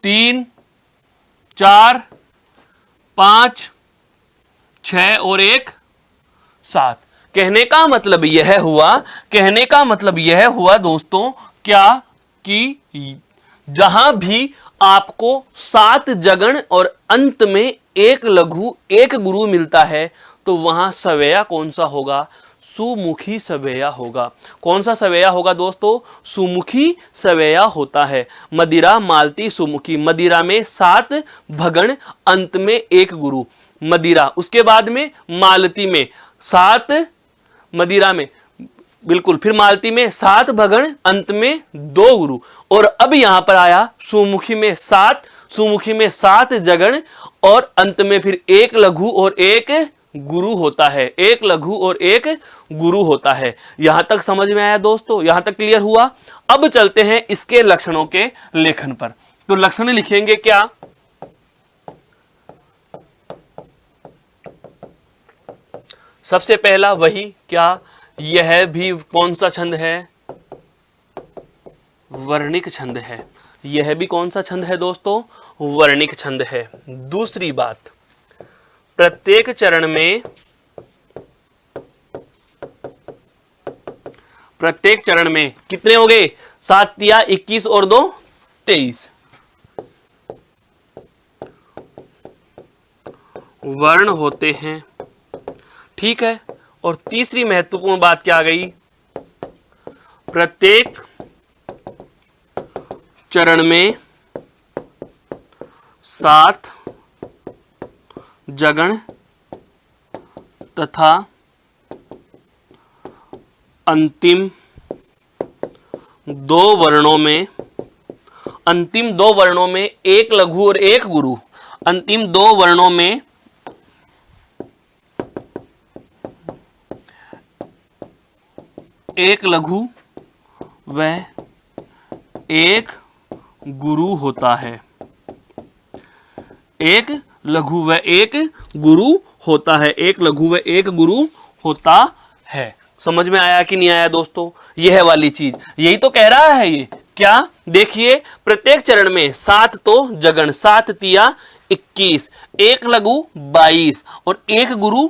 तीन चार पांच छह और एक सात। कहने का मतलब यह हुआ, कहने का मतलब यह हुआ दोस्तों क्या, कि जहां भी आपको सात जगण और अंत में एक लघु एक गुरु मिलता है तो वहां सवेया कौन सा होगा, सुमुखी सवेया होगा। कौन सा सवेया होगा दोस्तों, सुमुखी सवेया होता है। मदिरा मालती सुमुखी, मदिरा में सात भगण, अंत में एक गुरु, मदिरा। उसके बाद में मालती में सात, मदिरा में बिल्कुल, फिर मालती में सात भगण, अंत में दो गुरु, और अब यहां पर आया सुमुखी में सात, सुमुखी में सात जगण, और अंत में फिर एक लघु और एक गुरु होता है, एक लघु और एक गुरु होता है। यहां तक समझ में आया दोस्तों, यहां तक क्लियर हुआ। अब चलते हैं इसके लक्षणों के लेखन पर। तो लक्षण लिखेंगे क्या, सबसे पहला वही क्या, यह भी कौन सा छंद है, वर्णिक छंद है। यह भी कौन सा छंद है दोस्तों, वर्णिक छंद है। दूसरी बात, प्रत्येक चरण में, प्रत्येक चरण में कितने हो गए, 7 या 21 और 2 23 वर्ण होते हैं, ठीक है। और तीसरी महत्वपूर्ण बात क्या आ गई, प्रत्येक चरण में 7 जगण तथा अंतिम दो वर्णों में, अंतिम दो वर्णों में एक लघु और एक गुरु, अंतिम दो वर्णों में एक लघु व एक गुरु होता है। एक लघु व एक गुरु होता है। एक लघु व एक गुरु होता है। समझ में आया कि नहीं आया दोस्तों? यह वाली चीज यही तो कह रहा है। ये क्या देखिए, प्रत्येक चरण में 7 तो जगण, 7 तिया 21, एक लघु 22 और एक गुरु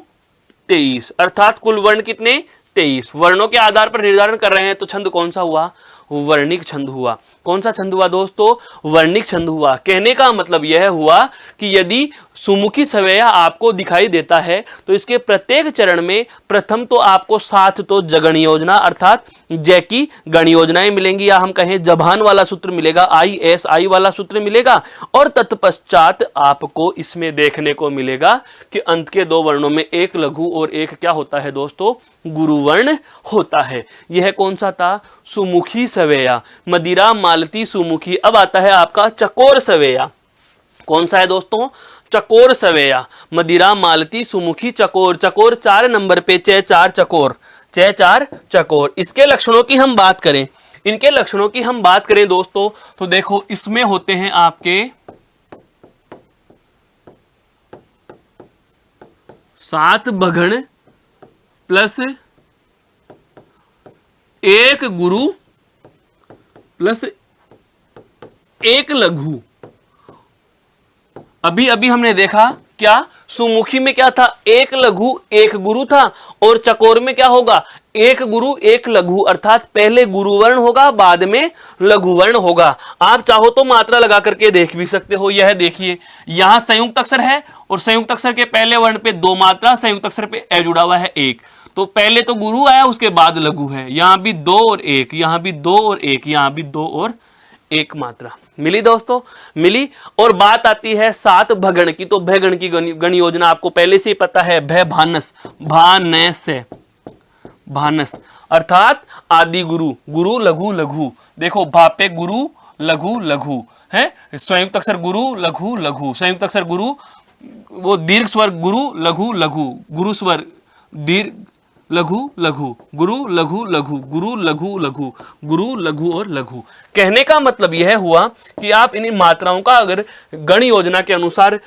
23, अर्थात कुल वर्ण कितने? 23। वर्णों के आधार पर निर्धारण कर रहे हैं तो छंद कौन सा हुआ? वर्णिक छंद हुआ। कौन सा छंद हुआ दोस्तों? वर्णिक छंद हुआ। कहने का मतलब यह हुआ कि यदि सुमुखी सवैया आपको दिखाई देता है तो इसके प्रत्येक चरण में प्रथम तो आपको 7 तो जगण योजना अर्थात जय की गण योजनाएं मिलेंगी, या हम कहें जबान वाला सूत्र मिलेगा, ISI वाला सूत्र मिलेगा, और तत्पश्चात आपको इसमें देखने को मिलेगा कि अंत के 2 वर्णों में एक लघु और एक क्या होता है दोस्तों? गुरुवर्ण होता है। यह कौन सा था? सुमुखी सवैया, मदिरा मालती सुमुखी। अब आता है आपका चकोर सवैया। कौन सा है दोस्तों? चकोर सवैया, मदिरा मालती सुमुखी चकोर। चकोर 4 नंबर पे, च 4 चकोर, च 4 चकोर। इसके लक्षणों की हम बात करें, इनके लक्षणों की हम बात करें दोस्तों, तो देखो इसमें होते हैं आपके 7 भगण प्लस एक गुरु प्लस एक लघु। अभी अभी हमने देखा क्या सुमुखी में क्या था? एक लघु एक गुरु था, और चकोर में क्या होगा? एक गुरु एक लघु, अर्थात पहले गुरुवर्ण होगा बाद में लघुवर्ण होगा। आप चाहो तो मात्रा लगा करके देख भी सकते हो। यह देखिए यहां संयुक्त अक्षर है और संयुक्त अक्षर के पहले वर्ण पे 2 मात्रा, संयुक्त अक्षर पे ए जुड़ा हुआ है 1, तो पहले तो गुरु आया उसके बाद लघु है। यहां भी 2 और 1, यहां भी 2 और 1, यहां भी 2 और 1 मात्रा मिली दोस्तों, मिली। और बात आती है 7 भगण की, तो भगण की गण योजना आपको पहले से ही पता है, भय भानस, भानस है, भानस अर्थात आदि गुरु, गुरु लघु लघु। देखो भापे गुरु लघु लघु है, संयुक्त अक्षर गुरु लघु लघु, संयुक्त अक्षर गुरु, वो दीर्घ स्वर गुरु लघु लघु, गुरु स्वर दीर्घ लघु लघु, गुरु लघु लघु, गुरु लघु लघु, गुरु लघु और लघु। कहने का मतलब यह हुआ कि आप इन मात्राओं का अगर गण योजना के अनुसार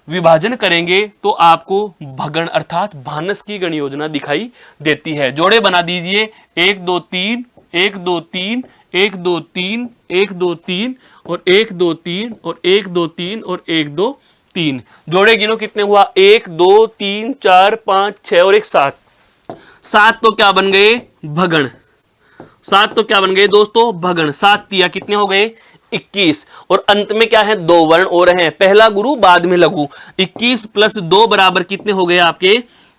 विभाजन करेंगे तो आपको भगण अर्थात भानस की गण योजना दिखाई देती है। जोड़े बना दीजिए, 1 2 3 1 2 3 1 2 3 1 2 3 और 1 2 3 और 1 2 3 और 1 2 3। जोड़े गिनो कितने हुआ? 1 2 3 4 5 6 और 1 7। 7 तो क्या बन गए? भगण। 7 तो क्या बन गए दोस्तों? भगण। 7 तिया कितने हो गए? 21। और अंत में क्या है? 2 वर्ण और हैं, पहला गुरु बाद में लघु। 21 प्लस 2 बराबर कितने हो गए आपके?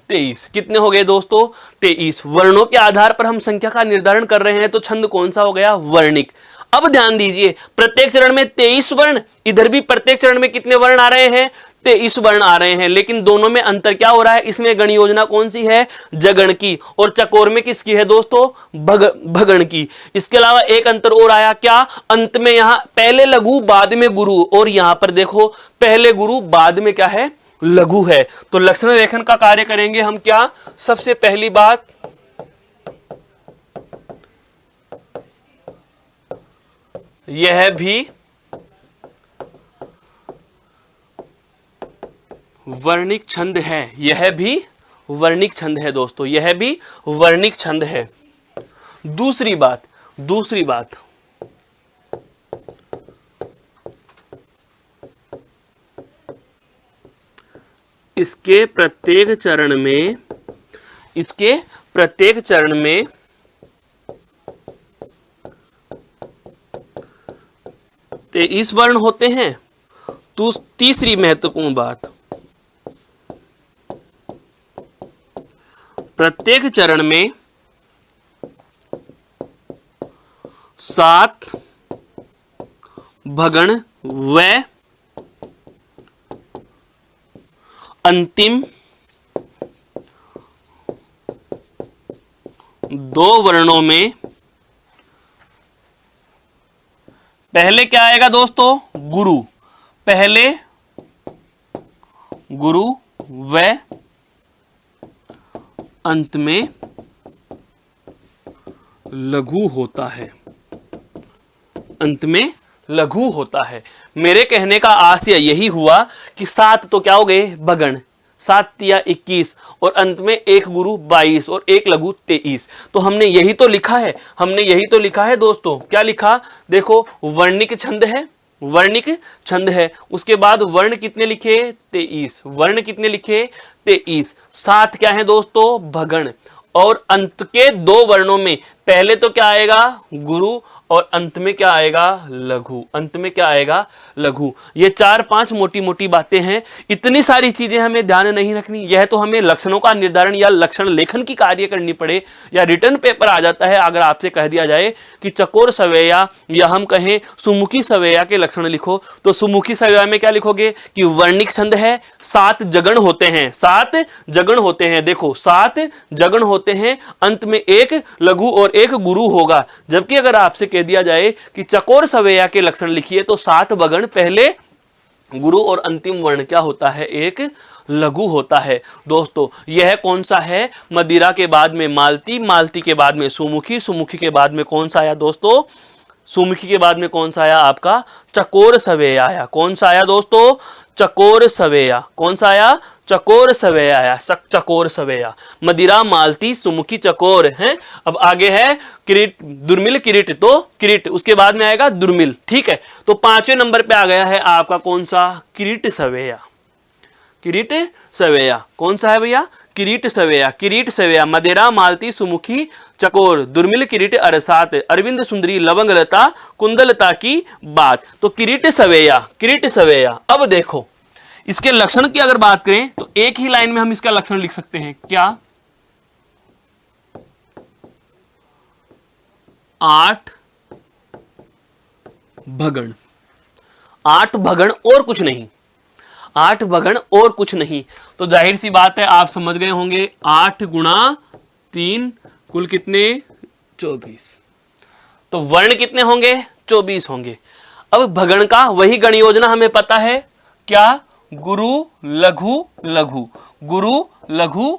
23। कितने हो गए दोस्तों? 23। वर्णों के आधार पर हम संख्या का निर्धारण कर रहे हैं तो छंद कौन सा हो गया? वर्णिक। अब ध्यान दीजिए, प्रत्येक चरण में 23 वर्ण, इधर भी प्रत्येक चरण में कितने वर्ण आ रहे हैं? 23 वर्ण आ रहे हैं, लेकिन दोनों में अंतर क्या हो रहा है? इसमें गण योजना कौन सी है? जगण की, और चकोर में किसकी है दोस्तों? भगण की। इसके अलावा एक अंतर और आया, क्या? अंत में यहां पहले लघु बाद में गुरु, और यहां पर देखो पहले गुरु बाद में क्या है? लघु है। तो लक्षण रेखन का कार्य करेंगे हम क्या? सबसे पहली बात, यह भी वर्णिक छंद है, यह भी वर्णिक छंद है दोस्तों, यह भी वर्णिक छंद है। दूसरी बात इसके प्रत्येक चरण में 23 वर्ण होते हैं। तो तीसरी महत्वपूर्ण बात, प्रत्येक चरण में 7 भगण व अंतिम 2 वर्णों में पहले क्या आएगा दोस्तों? गुरु, पहले गुरु व अंत में लघु होता है, अंत में लघु होता है। मेरे कहने का आशय यही हुआ कि 7 तो क्या हो गए भगण, 7 तिया 21 और अंत में एक गुरु 22 और एक लघु 23। तो हमने यही तो लिखा है, हमने यही तो लिखा है दोस्तों। क्या लिखा? देखो वर्णिक छंद है, वर्णिक छंद है, उसके बाद वर्ण कितने लिखे? 23। वर्ण कितने लिखे? 23। 7 क्या है दोस्तों? भगण। और अंत के 2 वर्णों में पहले तो क्या आएगा? गुरु, और अंत में क्या आएगा? लघु। अंत में क्या आएगा? लघु। ये 4-5 मोटी मोटी बातें हैं। इतनी सारी चीजें हमें ध्यान नहीं रखनी। यह तो हमें लक्षणों का निर्धारण या लक्षण लेखन की कार्य करनी पड़े, या रिटर्न पेपर आ जाता है अगर आपसे कह दिया जाए कि चकोर सवेया या हम कहें सुमुखी सवेया के लक्षण लिखो, तो सुमुखी सवेया में क्या लिखोगे कि वर्णिक छंद है, 7 जगण होते हैं, 7 जगण होते हैं। देखो 7 जगण होते हैं, अंत में एक लघु और एक गुरु होगा। जबकि अगर आपसे कह दिया जाए कि चकोर सवेया के लक्षण लिखिए, तो 7 भगण, पहले गुरु और अंतिम वर्ण क्या होता है? एक लघु होता है। दोस्तों यह कौन सा है? मदिरा के बाद में मालती, मालती के बाद में सुमुखी, सुमुखी के बाद में कौन सा आया दोस्तों? सुमुखी के बाद में कौन सा आया? आपका चकोर सवेया आया। कौन सा आया दोस्तों? चकोर सवेया। कौन सा आया? चकोर सवेया आया। चकोर सवेया। मदिरा, मालती, सुमुखी, चकोर है। अब आगे है किरीट, दुर्मिल, किरीट, तो किरीट उसके बाद में आएगा दुर्मिल। ठीक है, तो 5वें नंबर पे आ गया है आपका कौन सा? किरीट सवेया। किरीट सवेया कौन सा है भैया? किरीट सवेया। किरीट सवेया, मदिरा, मालती, सुमुखी, चकोर, दुर्मिल, किरीट, अरसात, अरविंद सुंदरी, लवंगलता, कुंदलता की बात। तो किरीट सवेया, किरीट सवेया। अब देखो इसके लक्षण की अगर बात करें तो एक ही लाइन में हम इसका लक्षण लिख सकते हैं। क्या? 8 भगण। 8 भगण और कुछ नहीं, 8 भगण और कुछ नहीं। तो जाहिर सी बात है आप समझ गए होंगे, 8 गुणा 3 कुल कितने? 24। तो वर्ण कितने होंगे? 24 होंगे। अब भगण का वही गण योजना हमें पता है। क्या? गुरु लघु लघु, गुरु लघु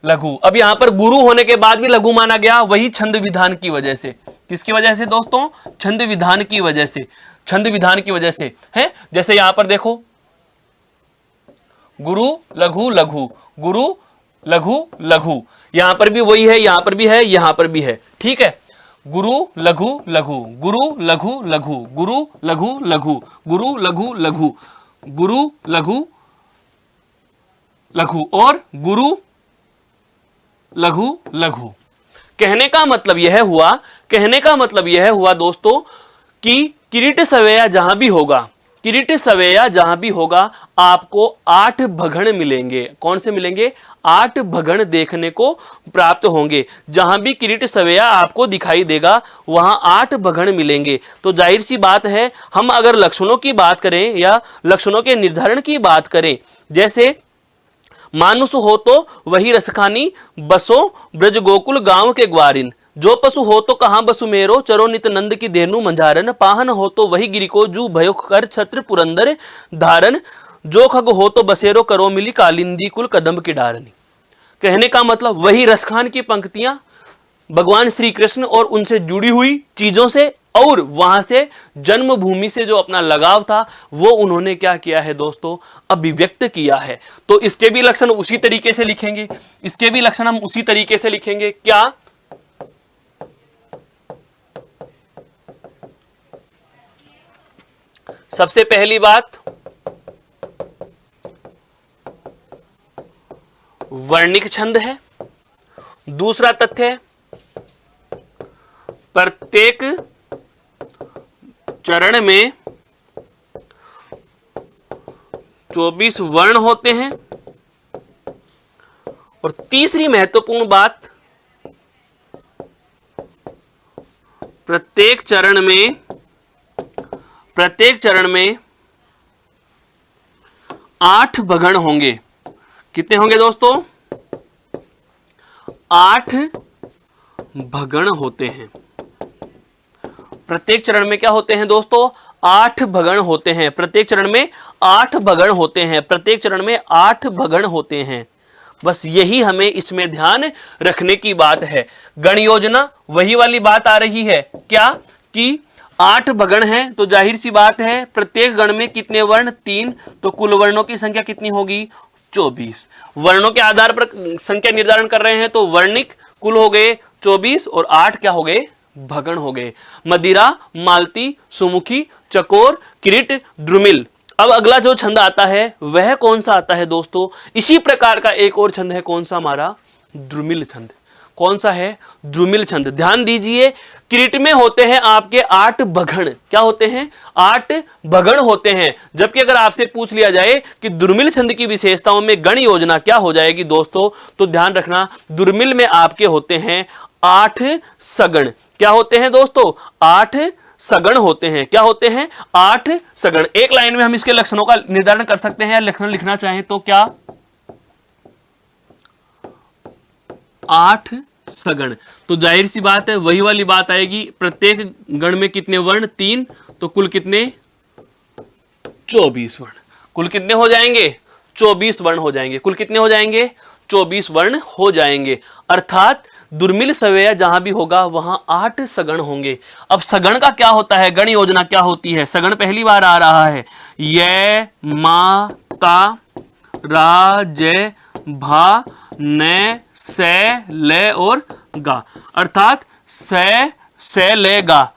लघु। अब यहां पर गुरु होने के बाद भी लघु माना गया, वही छंद विधान की वजह से। किसकी वजह से दोस्तों? छंद विधान की वजह से। छंद विधान की वजह से है। जैसे यहां पर देखो गुरु लघु लघु, गुरु लघु लघु, यहां पर भी वही है, यहां पर भी है, यहां पर भी है। ठीक है, गुरु लघु लघु, गुरु लघु लघु, गुरु लघु लघु, गुरु लघु लघु, गुरु लघु लघु और गुरु लघु लघु। कहने का मतलब यह हुआ, कहने का मतलब यह हुआ दोस्तों कि किरीट सवेया जहां भी होगा, किरीट सवेया जहां भी होगा आपको 8 भगण मिलेंगे। कौन से मिलेंगे? 8 भगण देखने को प्राप्त होंगे। जहां भी किरीट सवेया आपको दिखाई देगा वहां 8 भगण मिलेंगे। तो जाहिर सी बात है, हम अगर लक्षणों की बात करें या लक्षणों के निर्धारण की बात करें, जैसे मानुष हो तो वही रसखानी, बसो ब्रज गोकुल गांव के ग्वारिन, जो पशु हो तो कहां बसु मेरो, चरो नित नंद की धेनु मंझारन, पाहन हो तो वही गिरि को जू भयो कर छत्र पुरंदर धारन, जो खग हो तो बसेरो करो मिली कालिंदी कुल कदम्ब की डारनी। कहने का मतलब वही रसखान की पंक्तियां भगवान श्री कृष्ण और उनसे जुड़ी हुई चीजों से और वहां से जन्मभूमि से जो अपना लगाव था वो उन्होंने क्या किया है दोस्तों? अभिव्यक्त किया है। तो इसके भी लक्षण उसी तरीके से लिखेंगे, इसके भी लक्षण हम उसी तरीके से लिखेंगे। क्या? सबसे पहली बात वर्णिक छंद है। दूसरा तथ्य प्रत्येक चरण में 24 वर्ण होते हैं। और तीसरी महत्वपूर्ण बात, प्रत्येक चरण में 8 भगण होंगे। कितने होंगे दोस्तों? 8 भगण होते हैं। प्रत्येक चरण में क्या होते हैं दोस्तों? 8 भगण होते हैं। प्रत्येक चरण में 8 भगण होते हैं। प्रत्येक चरण में 8 भगण होते हैं। बस यही हमें इसमें ध्यान रखने की बात है। गण योजना वही वाली बात आ रही है क्या कि 8 भगण हैं, तो जाहिर सी बात है प्रत्येक गण में कितने वर्ण 3, तो कुल वर्णों की संख्या कितनी होगी 24। वर्णों के आधार पर संख्या निर्धारण कर रहे हैं, तो वर्णिक कुल हो गए 24 और 8 क्या हो गए भगण हो गए। मदिरा, मालती, सुमुखी, चकोर, किरीट, द्रुमिल। अब अगला जो छंद आता है वह कौन सा आता है दोस्तों, इसी प्रकार का एक और छंद है, कौन सा हमारा द्रुमिल छंद। कौन सा है द्रुमिल छंद। ध्यान दीजिए, किरीट में होते हैं आपके 8 भगण। क्या होते हैं 8 भगण होते हैं। जबकि अगर आपसे पूछ लिया जाए कि दुर्मिल छंद की विशेषताओं में गण योजना क्या हो जाएगी दोस्तों, तो ध्यान रखना दुर्मिल में आपके होते हैं 8 सगण। क्या होते हैं दोस्तों 8 सगण होते हैं। क्या होते हैं 8 सगण। एक लाइन में हम इसके लक्षणों का निर्धारण कर सकते हैं, या लक्षण लिखना चाहें तो क्या 8 सगण। तो जाहिर सी बात है वही वाली बात आएगी, प्रत्येक गण में कितने वर्ण 3, तो कुल कितने 24 वर्ण। कुल कितने हो जाएंगे 24 वर्ण हो जाएंगे। कुल कितने हो जाएंगे 24 वर्ण हो जाएंगे। अर्थात दुर्मिल सवेया जहां भी होगा वहां 8 सगण होंगे। अब सगण का क्या होता है, गण योजना क्या होती है। सगण पहली बार आ रहा है, ये मा ता रा जय भा न से ले और गा। अर्थात से ले गा,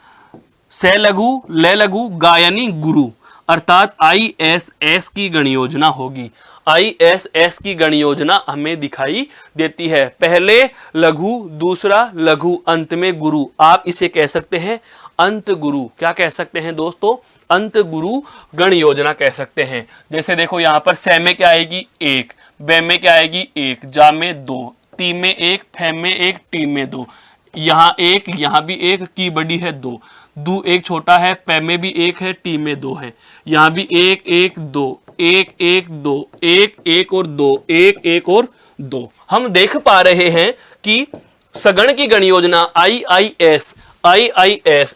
से लघु ले लघु गा यानी गुरु। अर्थात ISS की गण योजना होगी। ISS की गण योजना हमें दिखाई देती है, पहले लघु, दूसरा लघु, अंत में गुरु। आप इसे कह सकते हैं अंत गुरु। क्या कह सकते हैं दोस्तों अंत गुरु गण योजना कह सकते हैं। जैसे देखो यहां पर से में क्या आएगी 1, बे में क्या आएगी 1, जा में 2, ती में 1, फे में 1, टी में 2। यहाँ 1, यहाँ भी 1, की बड़ी है 2, दू 1 छोटा है, पे में भी 1 है, टी में 2 है। यहाँ भी 1 1 2 1 1 2 1 1 और 2 1 1 और 2। हम देख पा रहे हैं कि सगण की गण योजना IIS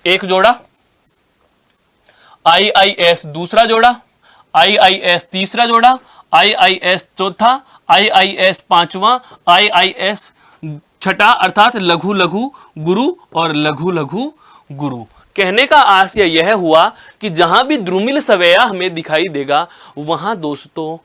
एक जोड़ा, IIS दूसरा जोड़ा, IIS तीसरा जोड़ा, IIS चौथा, IIS पांचवा, IIS छठा। अर्थात लघु लघु गुरु और लघु लघु गुरु। कहने का आशय यह हुआ कि जहां भी द्रुमिल सवेया हमें दिखाई देगा वहां दोस्तों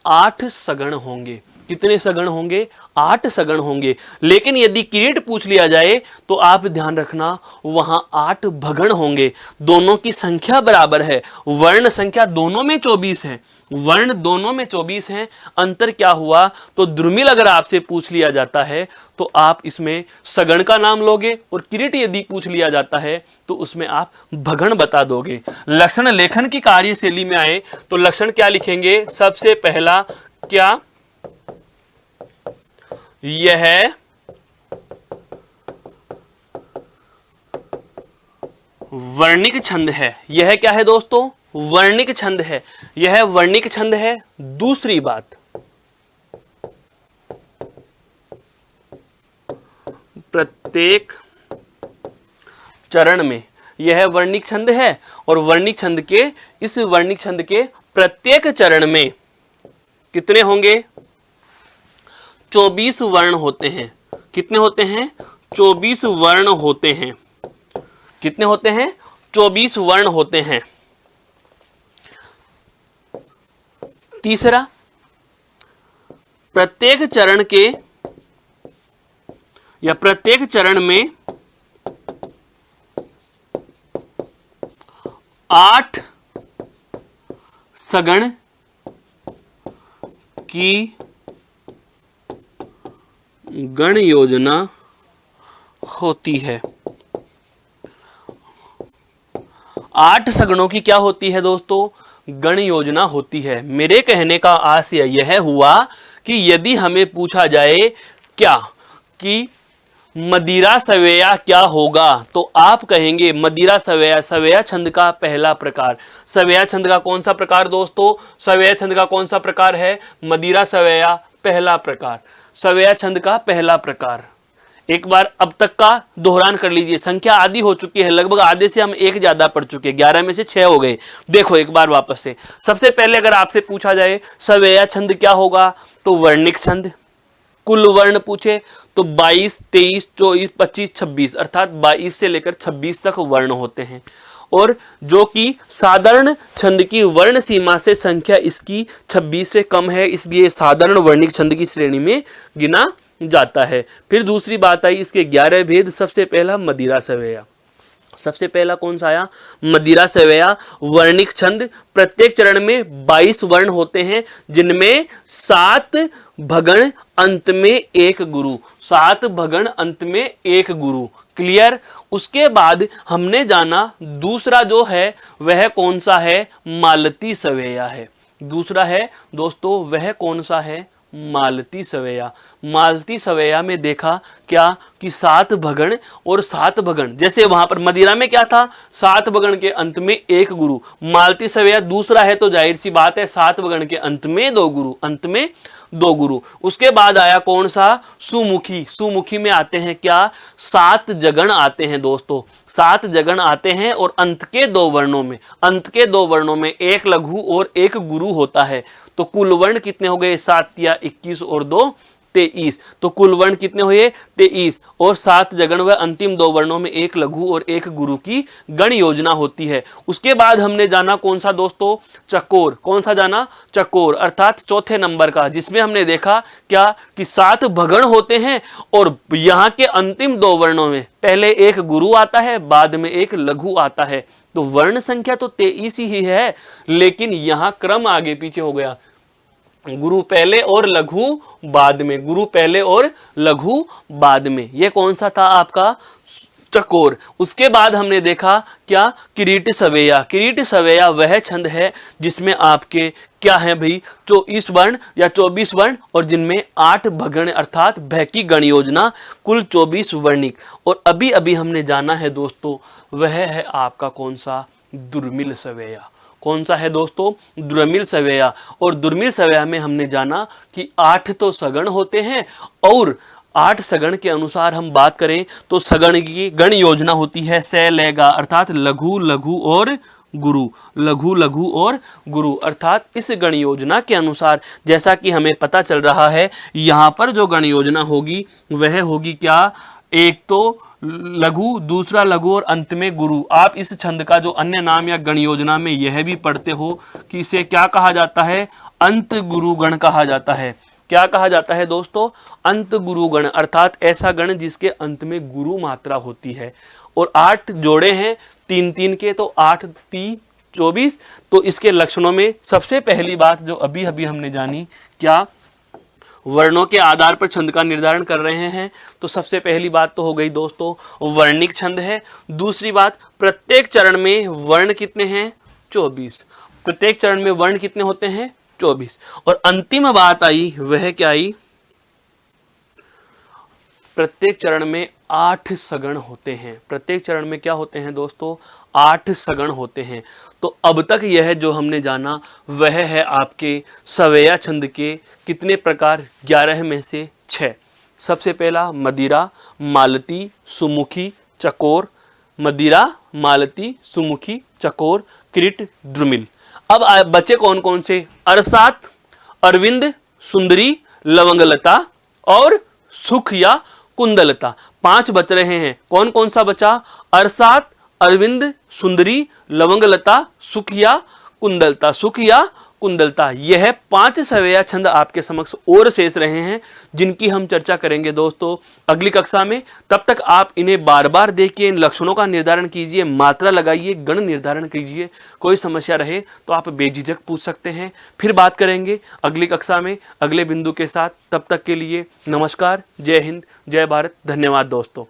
8 सगण होंगे। कितने सगण होंगे 8 सगण होंगे। लेकिन यदि किरीट पूछ लिया जाए तो आप ध्यान रखना वहां 8 भगण होंगे। दोनों की संख्या बराबर है, वर्ण संख्या दोनों में 24 है, वर्ण दोनों में 24 हैं। अंतर क्या हुआ, तो द्रुमिल अगर आपसे पूछ लिया जाता है तो आप इसमें सगण का नाम लोगे, और किरीट यदि पूछ लिया जाता है तो उसमें आप भगण बता दोगे। लक्षण लेखन की कार्यशैली में आए तो लक्षण क्या लिखेंगे, सबसे पहला क्या, यह वर्णिक छंद है। यह क्या है दोस्तों वर्णिक छंद है, यह वर्णिक छंद है। दूसरी बात, प्रत्येक चरण में यह वर्णिक छंद है, और वर्णिक छंद के इस वर्णिक छंद के प्रत्येक चरण में कितने होंगे 24 वर्ण होते हैं। कितने होते हैं 24 वर्ण होते हैं। कितने होते हैं 24 वर्ण होते हैं। तीसरा, प्रत्येक चरण के या प्रत्येक चरण में 8 सगण की गण योजना होती है। 8 सगणों की क्या होती है दोस्तों गण योजना होती है। मेरे कहने का आशय यह हुआ कि यदि हमें पूछा जाए क्या कि मदिरा सवेया क्या होगा, तो आप कहेंगे मदिरा सवेया, सवेया छंद का पहला प्रकार। सवेया छंद का कौन सा प्रकार दोस्तों, सवेया छंद का कौन सा प्रकार है, मदिरा सवेया पहला प्रकार, सवेया छंद का पहला प्रकार। एक बार अब तक का दोहरान कर लीजिए, संख्या आधी हो चुकी है, लगभग आधे से हम एक ज्यादा पढ़ चुके, 11 में से 6 हो गए। देखो एक बार वापस से, सबसे पहले अगर आपसे पूछा जाए सवेया छंद क्या होगा, तो वर्णिक छंद। कुल वर्ण पूछे तो 22, 23, 24, 25, 26 अर्थात 22 से लेकर 26 तक वर्ण होते हैं। और जो कि साधारण छंद की वर्ण सीमा से संख्या इसकी 26 से कम है, इसलिए साधारण वर्णिक छंद की श्रेणी में गिना जाता है। फिर दूसरी बात आई इसके 11 भेद। सबसे पहला मदिरा सवेया। सबसे पहला कौन सा आया? मदिरा सवेया वर्णिक छंद। प्रत्येक चरण में 22 वर्ण होते हैं, जिनमें 7 भगण अंत में 1 गुरु। 7 भगण अंत में 1 गुरु। क्लियर? उसके बाद हमने जाना दूसरा जो है वह कौन सा है? मालती सवेया है। दूसरा है दोस्तों वह कौन सा है? मालती सवेया। मालती सवेया में देखा क्या कि 7 भगण और 7 भगण, जैसे वहां पर मदिरा में क्या था? 7 भगण के अंत में 1 गुरु। मालती सवेया दूसरा है तो जाहिर सी बात है 7 भगण के अंत में 2 गुरु, अंत में 2 गुरु। उसके बाद आया कौन सा? सुमुखी। सुमुखी में आते हैं क्या? 7 जगण आते हैं दोस्तों। 7 जगण आते हैं और अंत के 2 वर्णों में, अंत के 2 वर्णों में 1 लघु और 1 गुरु होता है। तो कुल वर्ण कितने हो गए? 7 या 21 और 2 23। तो कुल वर्ण कितने हुए? 23। और 7 जगण व अंतिम 2 वर्णों में 1 लघु और 1 गुरु की गण योजना होती है। उसके बाद हमने जाना कौन सा दोस्तों? चकोर। कौन सा जाना? चकोर, अर्थात चौथे नंबर का, जिसमें हमने देखा क्या कि 7 भगण होते हैं और यहाँ के अंतिम 2 वर्णों में पहले 1 गुरु आता है, बाद में 1 लघु आता है। तो वर्ण संख्या तो 23 ही है, लेकिन यहाँ क्रम आगे पीछे हो गया। गुरु पहले और लघु बाद में, गुरु पहले और लघु बाद में। यह कौन सा था आपका? चकोर। उसके बाद हमने देखा क्या? किरीट सवेया। किरीट सवेया वह छंद है जिसमें आपके क्या है भाई? 24 वर्ण या 24 वर्ण और जिनमें 8 भगण अर्थात भय की गण योजना, कुल 24 वर्णिक। और अभी अभी हमने जाना है दोस्तों वह है आपका कौन सा? दुर्मिल सवेया। कौन सा है दोस्तों? दुर्मिल सवेया। और दुर्मिल सवेया में हमने जाना कि 8 तो सगण होते हैं और 8 सगण के अनुसार हम बात करें तो सगण की गण योजना होती है से लेगा, अर्थात लघु लघु और गुरु। लघु लघु और गुरु अर्थात इस गण योजना के अनुसार जैसा कि हमें पता चल रहा है, यहाँ पर जो गण योजना होगी वह होगी क्या? एक तो लघु, दूसरा लघु और अंत में गुरु। आप इस छंद का जो अन्य नाम या गण योजना में यह भी पढ़ते हो कि इसे क्या कहा जाता है? अंत गुरु गण कहा जाता है। क्या कहा जाता है दोस्तों? अंत गुरु गण, अर्थात ऐसा गण जिसके अंत में गुरु मात्रा होती है। और 8 जोड़े हैं 3-3 के, तो 8 3 24। तो इसके लक्षणों में सबसे पहली बात जो अभी अभी हमने जानी, क्या वर्णों के आधार पर छंद का निर्धारण कर रहे हैं। तो सबसे पहली बात तो हो गई दोस्तों वर्णिक छंद है। दूसरी बात, प्रत्येक चरण में वर्ण कितने हैं? 24। प्रत्येक चरण में वर्ण कितने होते हैं? 24। और अंतिम बात आई वह क्या आई? प्रत्येक चरण में 8 सगण होते हैं। प्रत्येक चरण में क्या होते हैं दोस्तों? 8 सगण होते हैं। तो अब तक यह जो हमने जाना वह है आपके सवेया छंद के कितने प्रकार? 11 में से 6। सबसे पहला मदिरा, मालती, सुमुखी, चकोर। मदिरा, मालती, सुमुखी, चकोर, किरीट, द्रुमिल। अब बचे कौन कौन से? अरसात, अरविंद, सुंदरी, लवंगलता और सुख या कुंदलता। 5 बच रहे हैं। कौन कौन सा बचा? अरसात, अरविंद, सुंदरी, लवंगलता, सुख या कुंदलता। सुख या कुंदलता, यह 5 सवेया छंद आपके समक्ष और शेष रहे हैं, जिनकी हम चर्चा करेंगे दोस्तों अगली कक्षा में। तब तक आप इन्हें बार बार देखिए, इन लक्षणों का निर्धारण कीजिए, मात्रा लगाइए, गण निर्धारण कीजिए। कोई समस्या रहे तो आप बेझिझक पूछ सकते हैं। फिर बात करेंगे अगली कक्षा में अगले बिंदु के साथ। तब तक के लिए नमस्कार, जय हिंद, जय भारत, धन्यवाद दोस्तों।